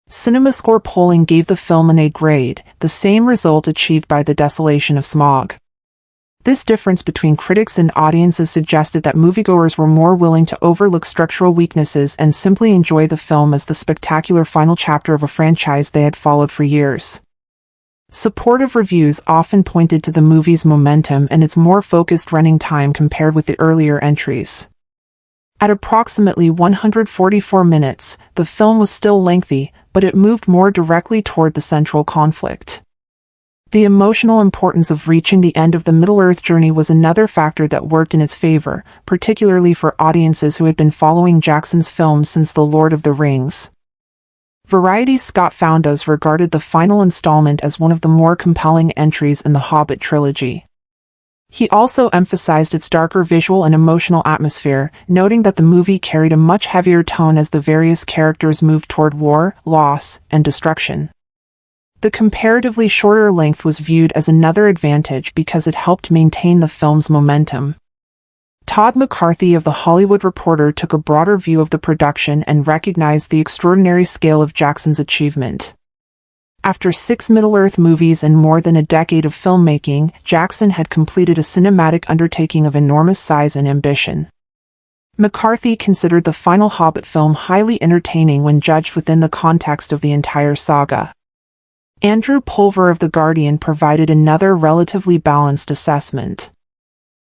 CinemaScore polling gave the film an A grade, the same result achieved by The Desolation of Smaug. This difference between critics and audiences suggested that moviegoers were more willing to overlook structural weaknesses and simply enjoy the film as the spectacular final chapter of a franchise they had followed for years. Supportive reviews often pointed to the movie's momentum and its more focused running time compared with the earlier entries. At approximately 144 minutes, the film was still lengthy, but it moved more directly toward the central conflict. The emotional importance of reaching the end of the Middle-earth journey was another factor that worked in its favor, particularly for audiences who had been following Jackson's films since The Lord of the Rings. Variety's Scott Foundas regarded the final installment as one of the more compelling entries in the Hobbit trilogy. He also emphasized its darker visual and emotional atmosphere, noting that the movie carried a much heavier tone as the various characters moved toward war, loss, and destruction. The comparatively shorter length was viewed as another advantage because it helped maintain the film's momentum. Todd McCarthy of The Hollywood Reporter took a broader view of the production and recognized the extraordinary scale of Jackson's achievement. After 6 Middle-earth movies and more than a decade of filmmaking, Jackson had completed a cinematic undertaking of enormous size and ambition. McCarthy considered the final Hobbit film highly entertaining when judged within the context of the entire saga. Andrew Pulver of The Guardian provided another relatively balanced assessment.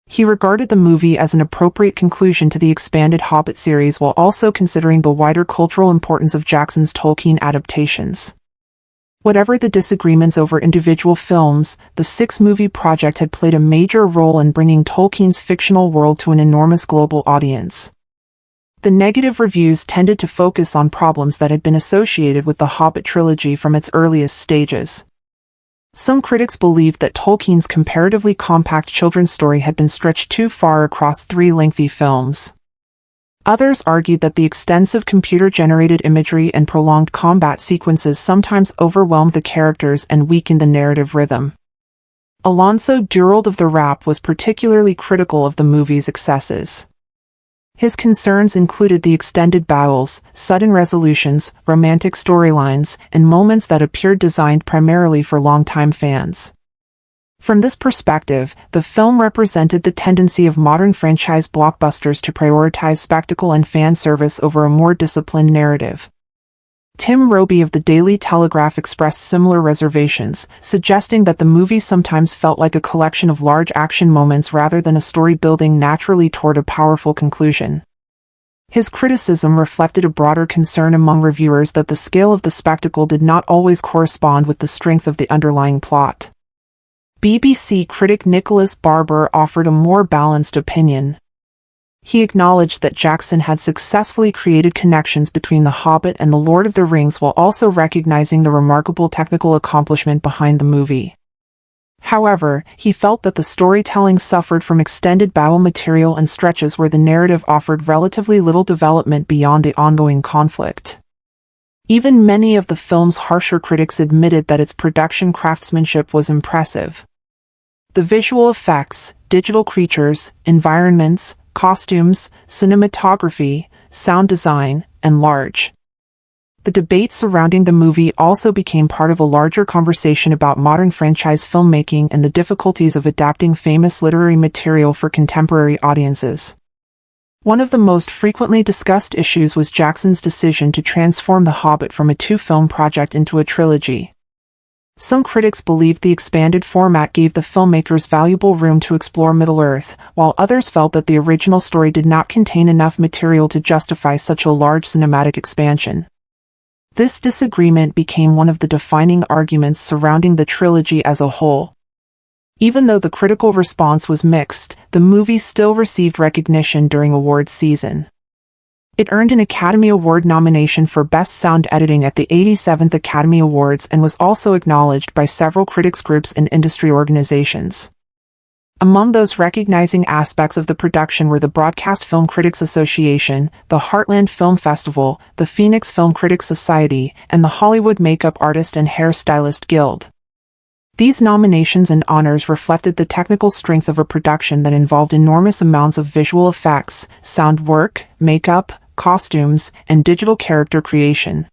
He regarded the movie as an appropriate conclusion to the expanded Hobbit series while also considering the wider cultural importance of Jackson's Tolkien adaptations. Whatever the disagreements over individual films, the 6-movie project had played a major role in bringing Tolkien's fictional world to an enormous global audience. The negative reviews tended to focus on problems that had been associated with the Hobbit trilogy from its earliest stages. Some critics believed that Tolkien's comparatively compact children's story had been stretched too far across 3 lengthy films. Others argued that the extensive computer-generated imagery and prolonged combat sequences sometimes overwhelmed the characters and weakened the narrative rhythm. Alonso Durald of The Wrap was particularly critical of the movie's excesses. His concerns included the extended battles, sudden resolutions, romantic storylines, and moments that appeared designed primarily for longtime fans. From this perspective, the film represented the tendency of modern franchise blockbusters to prioritize spectacle and fan service over a more disciplined narrative. Tim Roby of the Daily Telegraph expressed similar reservations, suggesting that the movie sometimes felt like a collection of large action moments rather than a story building naturally toward a powerful conclusion. His criticism reflected a broader concern among reviewers that the scale of the spectacle did not always correspond with the strength of the underlying plot. BBC critic Nicholas Barber offered a more balanced opinion. He acknowledged that Jackson had successfully created connections between The Hobbit and The Lord of the Rings while also recognizing the remarkable technical accomplishment behind the movie. However, he felt that the storytelling suffered from extended battle material and stretches where the narrative offered relatively little development beyond the ongoing conflict. Even many of the film's harsher critics admitted that its production craftsmanship was impressive. The visual effects, digital creatures, environments, costumes, cinematography, sound design, and large. The debate surrounding the movie also became part of a larger conversation about modern franchise filmmaking and the difficulties of adapting famous literary material for contemporary audiences. One of the most frequently discussed issues was Jackson's decision to transform The Hobbit from a 2-film project into a trilogy. Some critics believed the expanded format gave the filmmakers valuable room to explore Middle-earth, while others felt that the original story did not contain enough material to justify such a large cinematic expansion. This disagreement became one of the defining arguments surrounding the trilogy as a whole. Even though the critical response was mixed, the movie still received recognition during awards season. It earned an Academy Award nomination for Best Sound Editing at the 87th Academy Awards and was also acknowledged by several critics groups and industry organizations. Among those recognizing aspects of the production were the Broadcast Film Critics Association, the Heartland Film Festival, the Phoenix Film Critics Society, and the Hollywood Makeup Artist and Hairstylist Guild. These nominations and honors reflected the technical strength of a production that involved enormous amounts of visual effects, sound work, makeup, costumes, and digital character creation.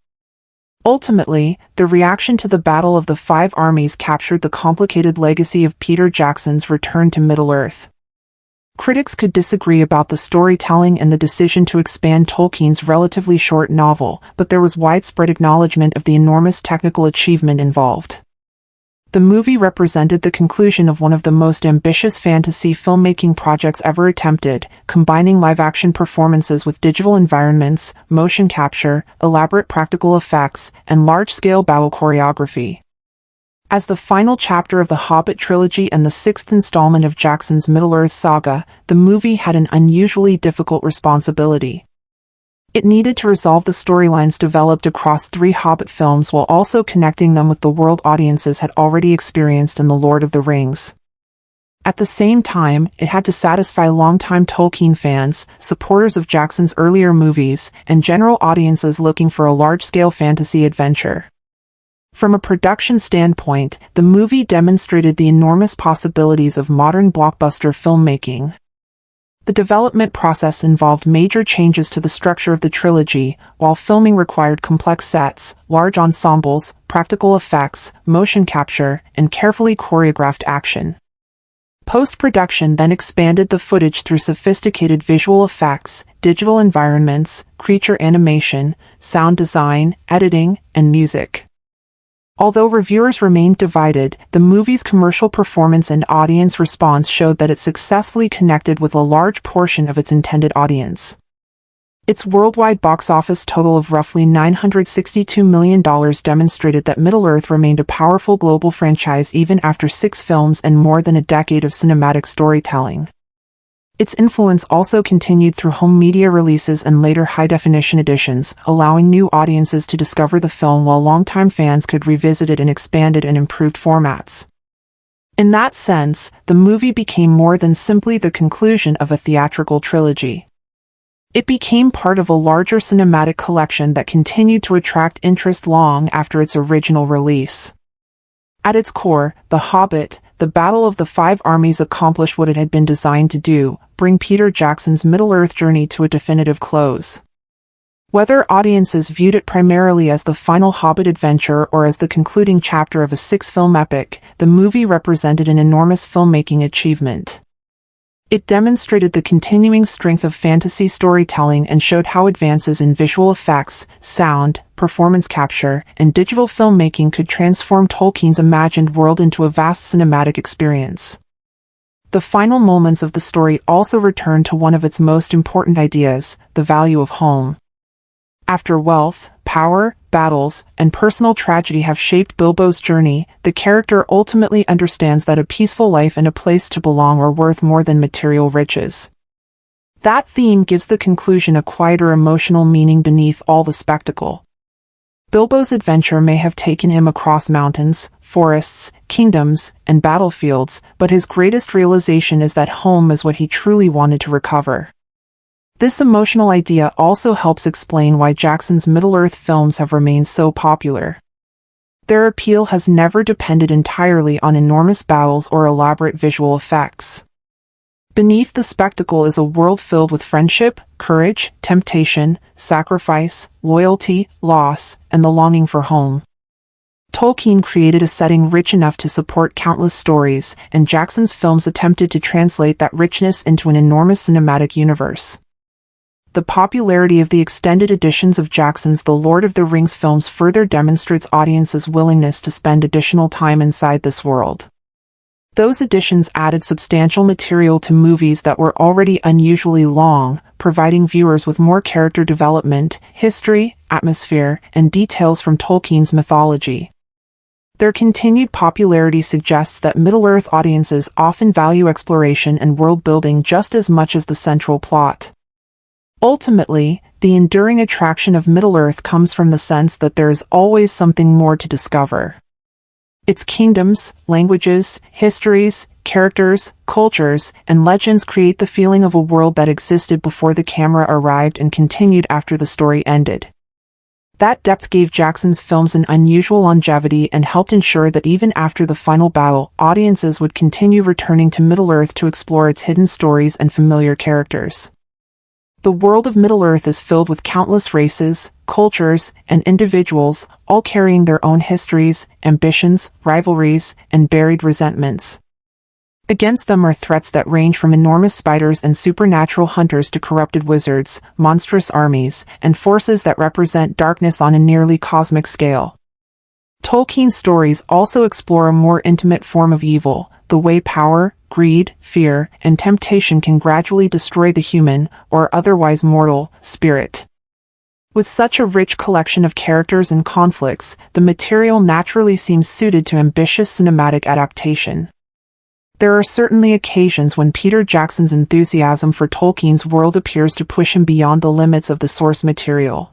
Ultimately, the reaction to the Battle of the Five Armies captured the complicated legacy of Peter Jackson's return to Middle-earth. Critics could disagree about the storytelling and the decision to expand Tolkien's relatively short novel, but there was widespread acknowledgement of the enormous technical achievement involved. The movie represented the conclusion of one of the most ambitious fantasy filmmaking projects ever attempted, combining live-action performances with digital environments, motion capture, elaborate practical effects, and large-scale battle choreography. As the final chapter of the Hobbit trilogy and the 6th installment of Jackson's Middle-earth saga, the movie had an unusually difficult responsibility. It needed to resolve the storylines developed across 3 Hobbit films while also connecting them with the world audiences had already experienced in The Lord of the Rings. At the same time, it had to satisfy longtime Tolkien fans, supporters of Jackson's earlier movies, and general audiences looking for a large-scale fantasy adventure. From a production standpoint, the movie demonstrated the enormous possibilities of modern blockbuster filmmaking. The development process involved major changes to the structure of the trilogy, while filming required complex sets, large ensembles, practical effects, motion capture, and carefully choreographed action. Post-production then expanded the footage through sophisticated visual effects, digital environments, creature animation, sound design, editing, and music. Although reviewers remained divided, the movie's commercial performance and audience response showed that it successfully connected with a large portion of its intended audience. Its worldwide box office total of roughly $962 million demonstrated that Middle-earth remained a powerful global franchise even after 6 films and more than a decade of cinematic storytelling. Its influence also continued through home media releases and later high-definition editions, allowing new audiences to discover the film while longtime fans could revisit it in expanded and improved formats. In that sense, the movie became more than simply the conclusion of a theatrical trilogy. It became part of a larger cinematic collection that continued to attract interest long after its original release. At its core, The Hobbit, the Battle of the Five Armies accomplished what it had been designed to do: bring Peter Jackson's Middle-earth journey to a definitive close. Whether audiences viewed it primarily as the final Hobbit adventure or as the concluding chapter of a 6-film epic, the movie represented an enormous filmmaking achievement. It demonstrated the continuing strength of fantasy storytelling and showed how advances in visual effects, sound, performance capture, and digital filmmaking could transform Tolkien's imagined world into a vast cinematic experience. The final moments of the story also returned to one of its most important ideas: the value of home. After wealth, power, battles, and personal tragedy have shaped Bilbo's journey, the character ultimately understands that a peaceful life and a place to belong are worth more than material riches. That theme gives the conclusion a quieter emotional meaning beneath all the spectacle. Bilbo's adventure may have taken him across mountains, forests, kingdoms, and battlefields, but his greatest realization is that home is what he truly wanted to recover. This emotional idea also helps explain why Jackson's Middle-earth films have remained so popular. Their appeal has never depended entirely on enormous battles or elaborate visual effects. Beneath the spectacle is a world filled with friendship, courage, temptation, sacrifice, loyalty, loss, and the longing for home. Tolkien created a setting rich enough to support countless stories, and Jackson's films attempted to translate that richness into an enormous cinematic universe. The popularity of the extended editions of Jackson's The Lord of the Rings films further demonstrates audiences' willingness to spend additional time inside this world. Those editions added substantial material to movies that were already unusually long, providing viewers with more character development, history, atmosphere, and details from Tolkien's mythology. Their continued popularity suggests that Middle-earth audiences often value exploration and world-building just as much as the central plot. Ultimately, the enduring attraction of Middle-earth comes from the sense that there is always something more to discover. Its kingdoms, languages, histories, characters, cultures, and legends create the feeling of a world that existed before the camera arrived and continued after the story ended. That depth gave Jackson's films an unusual longevity and helped ensure that even after the final battle, audiences would continue returning to Middle-earth to explore its hidden stories and familiar characters. The world of Middle-earth is filled with countless races, cultures, and individuals, all carrying their own histories, ambitions, rivalries, and buried resentments. Against them are threats that range from enormous spiders and supernatural hunters to corrupted wizards, monstrous armies, and forces that represent darkness on a nearly cosmic scale. Tolkien's stories also explore a more intimate form of evil, the way power, greed, fear, and temptation can gradually destroy the human, or otherwise mortal, spirit. With such a rich collection of characters and conflicts, the material naturally seems suited to ambitious cinematic adaptation. There are certainly occasions when Peter Jackson's enthusiasm for Tolkien's world appears to push him beyond the limits of the source material.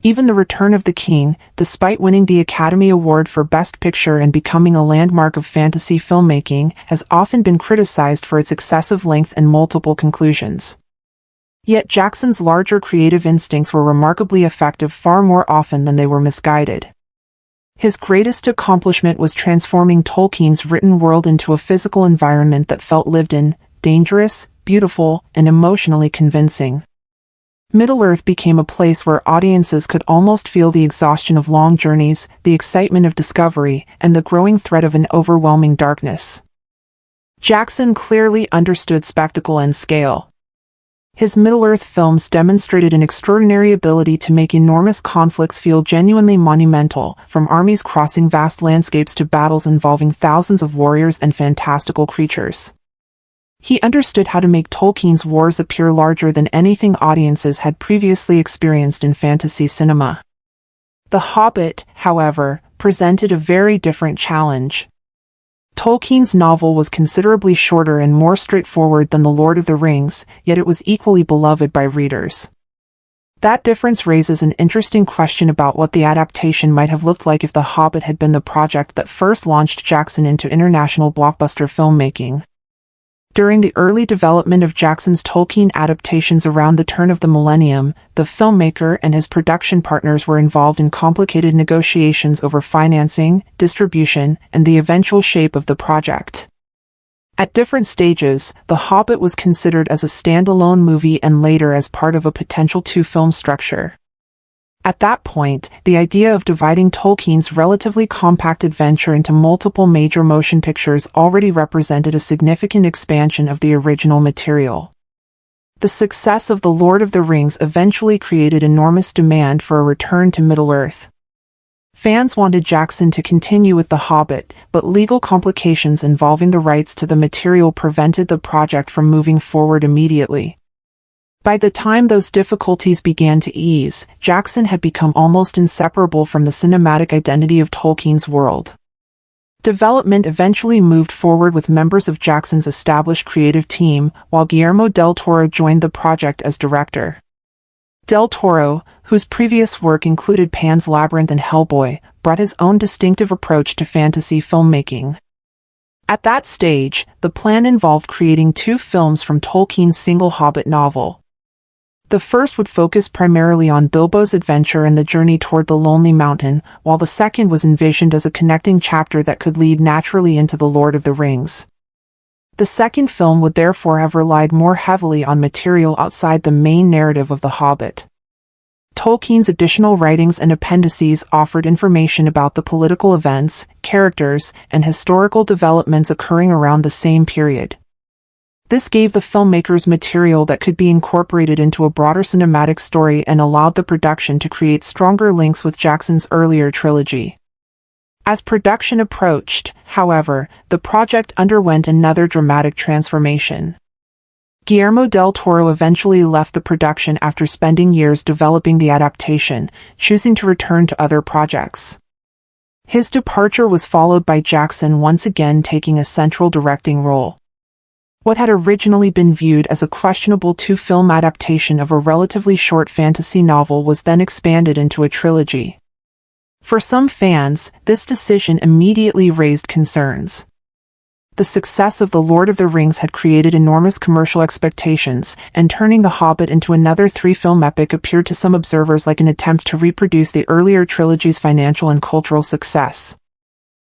Even The Return of the King, despite winning the Academy Award for Best Picture and becoming a landmark of fantasy filmmaking, has often been criticized for its excessive length and multiple conclusions. Yet Jackson's larger creative instincts were remarkably effective far more often than they were misguided. His greatest accomplishment was transforming Tolkien's written world into a physical environment that felt lived in, dangerous, beautiful, and emotionally convincing. Middle-earth became a place where audiences could almost feel the exhaustion of long journeys, the excitement of discovery, and the growing threat of an overwhelming darkness. Jackson clearly understood spectacle and scale. His Middle-earth films demonstrated an extraordinary ability to make enormous conflicts feel genuinely monumental, from armies crossing vast landscapes to battles involving thousands of warriors and fantastical creatures. He understood how to make Tolkien's wars appear larger than anything audiences had previously experienced in fantasy cinema. The Hobbit, however, presented a very different challenge. Tolkien's novel was considerably shorter and more straightforward than The Lord of the Rings, yet it was equally beloved by readers. That difference raises an interesting question about what the adaptation might have looked like if The Hobbit had been the project that first launched Jackson into international blockbuster filmmaking. During the early development of Jackson's Tolkien adaptations around the turn of the millennium, the filmmaker and his production partners were involved in complicated negotiations over financing, distribution, and the eventual shape of the project. At different stages, The Hobbit was considered as a standalone movie and later as part of a potential two-film structure. At that point, the idea of dividing Tolkien's relatively compact adventure into multiple major motion pictures already represented a significant expansion of the original material. The success of The Lord of the Rings eventually created enormous demand for a return to Middle-earth. Fans wanted Jackson to continue with The Hobbit, but legal complications involving the rights to the material prevented the project from moving forward immediately. By the time those difficulties began to ease, Jackson had become almost inseparable from the cinematic identity of Tolkien's world. Development eventually moved forward with members of Jackson's established creative team, while Guillermo del Toro joined the project as director. Del Toro, whose previous work included Pan's Labyrinth and Hellboy, brought his own distinctive approach to fantasy filmmaking. At that stage, the plan involved creating two films from Tolkien's single Hobbit novel. The first would focus primarily on Bilbo's adventure and the journey toward the Lonely Mountain, while the second was envisioned as a connecting chapter that could lead naturally into The Lord of the Rings. The second film would therefore have relied more heavily on material outside the main narrative of The Hobbit. Tolkien's additional writings and appendices offered information about the political events, characters, and historical developments occurring around the same period. This gave the filmmakers material that could be incorporated into a broader cinematic story and allowed the production to create stronger links with Jackson's earlier trilogy. As production approached, however, the project underwent another dramatic transformation. Guillermo del Toro eventually left the production after spending years developing the adaptation, choosing to return to other projects. His departure was followed by Jackson once again taking a central directing role. What had originally been viewed as a questionable two-film adaptation of a relatively short fantasy novel was then expanded into a trilogy. For some fans, this decision immediately raised concerns. The success of The Lord of the Rings had created enormous commercial expectations, and turning The Hobbit into another three-film epic appeared to some observers like an attempt to reproduce the earlier trilogy's financial and cultural success.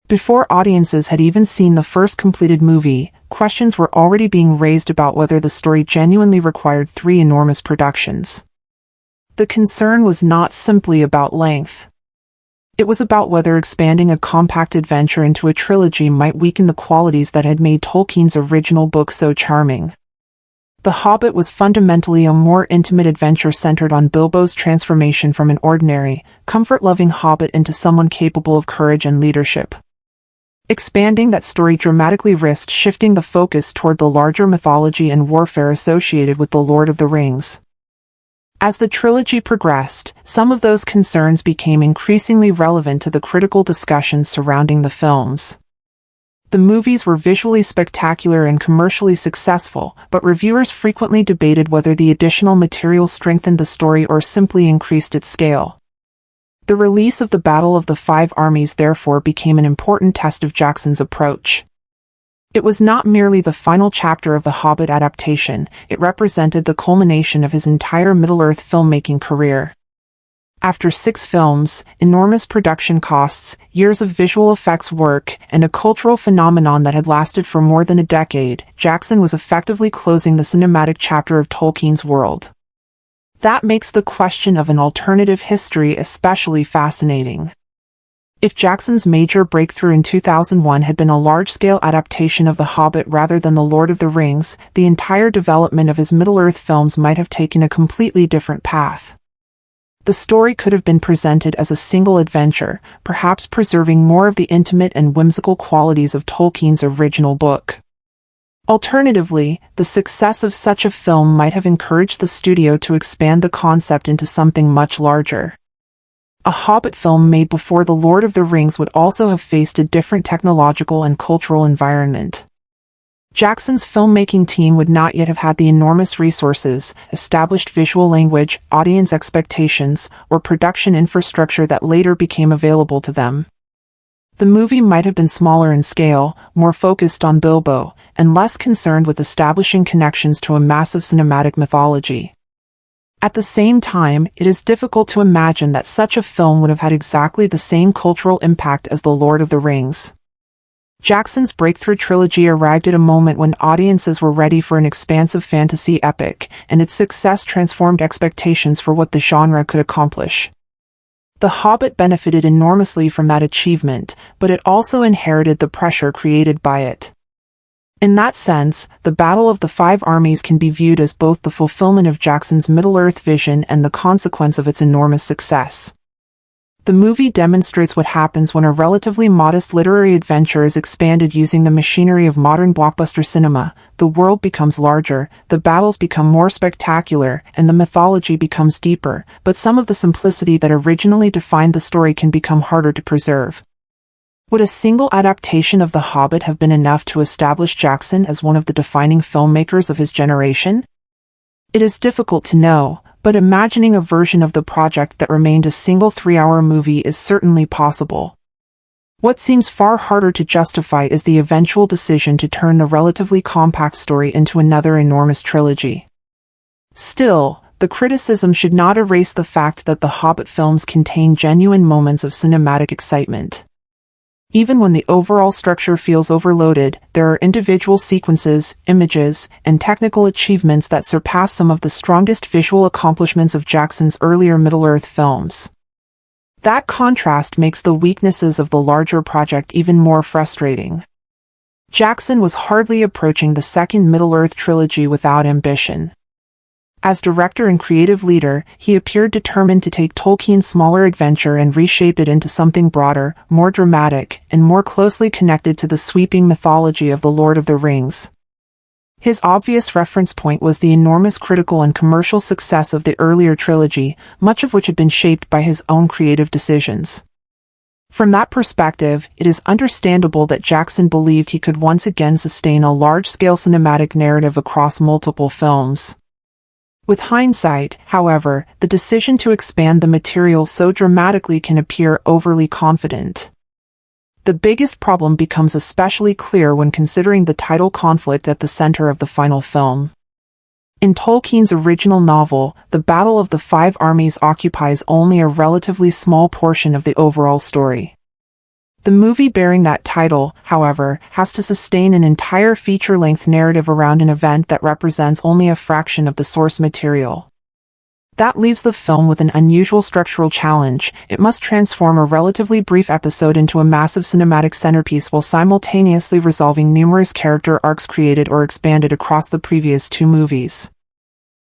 Before audiences had even seen the first completed movie, questions were already being raised about whether the story genuinely required three enormous productions. The concern was not simply about length. It was about whether expanding a compact adventure into a trilogy might weaken the qualities that had made Tolkien's original book so charming. The Hobbit was fundamentally a more intimate adventure centered on Bilbo's transformation from an ordinary, comfort-loving hobbit into someone capable of courage and leadership. Expanding that story dramatically risked shifting the focus toward the larger mythology and warfare associated with The Lord of the Rings. As the trilogy progressed, some of those concerns became increasingly relevant to the critical discussions surrounding the films. The movies were visually spectacular and commercially successful, but reviewers frequently debated whether the additional material strengthened the story or simply increased its scale. The release of the Battle of the Five Armies therefore became an important test of Jackson's approach. It was not merely the final chapter of the Hobbit adaptation, it represented the culmination of his entire Middle-earth filmmaking career. After 6 films, enormous production costs, years of visual effects work, and a cultural phenomenon that had lasted for more than a decade, Jackson was effectively closing the cinematic chapter of Tolkien's world. That makes the question of an alternative history especially fascinating. If Jackson's major breakthrough in 2001 had been a large-scale adaptation of The Hobbit rather than The Lord of the Rings, the entire development of his Middle-earth films might have taken a completely different path. The story could have been presented as a single adventure, perhaps preserving more of the intimate and whimsical qualities of Tolkien's original book. Alternatively, the success of such a film might have encouraged the studio to expand the concept into something much larger. A Hobbit film made before The Lord of the Rings would also have faced a different technological and cultural environment. Jackson's filmmaking team would not yet have had the enormous resources, established visual language, audience expectations, or production infrastructure that later became available to them. The movie might have been smaller in scale, more focused on Bilbo, and less concerned with establishing connections to a massive cinematic mythology. At the same time, it is difficult to imagine that such a film would have had exactly the same cultural impact as The Lord of the Rings. Jackson's breakthrough trilogy arrived at a moment when audiences were ready for an expansive fantasy epic, and its success transformed expectations for what the genre could accomplish. The Hobbit benefited enormously from that achievement, but it also inherited the pressure created by it. In that sense, the Battle of the Five Armies can be viewed as both the fulfillment of Jackson's Middle-earth vision and the consequence of its enormous success. The movie demonstrates what happens when a relatively modest literary adventure is expanded using the machinery of modern blockbuster cinema. The world becomes larger, the battles become more spectacular, and the mythology becomes deeper, but some of the simplicity that originally defined the story can become harder to preserve. Would a single adaptation of The Hobbit have been enough to establish Jackson as one of the defining filmmakers of his generation? It is difficult to know, but imagining a version of the project that remained a single 3-hour movie is certainly possible. What seems far harder to justify is the eventual decision to turn the relatively compact story into another enormous trilogy. Still, the criticism should not erase the fact that the Hobbit films contain genuine moments of cinematic excitement. Even when the overall structure feels overloaded, there are individual sequences, images, and technical achievements that surpass some of the strongest visual accomplishments of Jackson's earlier Middle-earth films. That contrast makes the weaknesses of the larger project even more frustrating. Jackson was hardly approaching the second Middle-earth trilogy without ambition. As director and creative leader, he appeared determined to take Tolkien's smaller adventure and reshape it into something broader, more dramatic, and more closely connected to the sweeping mythology of The Lord of the Rings. His obvious reference point was the enormous critical and commercial success of the earlier trilogy, much of which had been shaped by his own creative decisions. From that perspective, it is understandable that Jackson believed he could once again sustain a large-scale cinematic narrative across multiple films. With hindsight, however, the decision to expand the material so dramatically can appear overly confident. The biggest problem becomes especially clear when considering the title conflict at the center of the final film. In Tolkien's original novel, the Battle of the Five Armies occupies only a relatively small portion of the overall story. The movie bearing that title, however, has to sustain an entire feature-length narrative around an event that represents only a fraction of the source material. That leaves the film with an unusual structural challenge. It must transform a relatively brief episode into a massive cinematic centerpiece while simultaneously resolving numerous character arcs created or expanded across the previous 2 movies.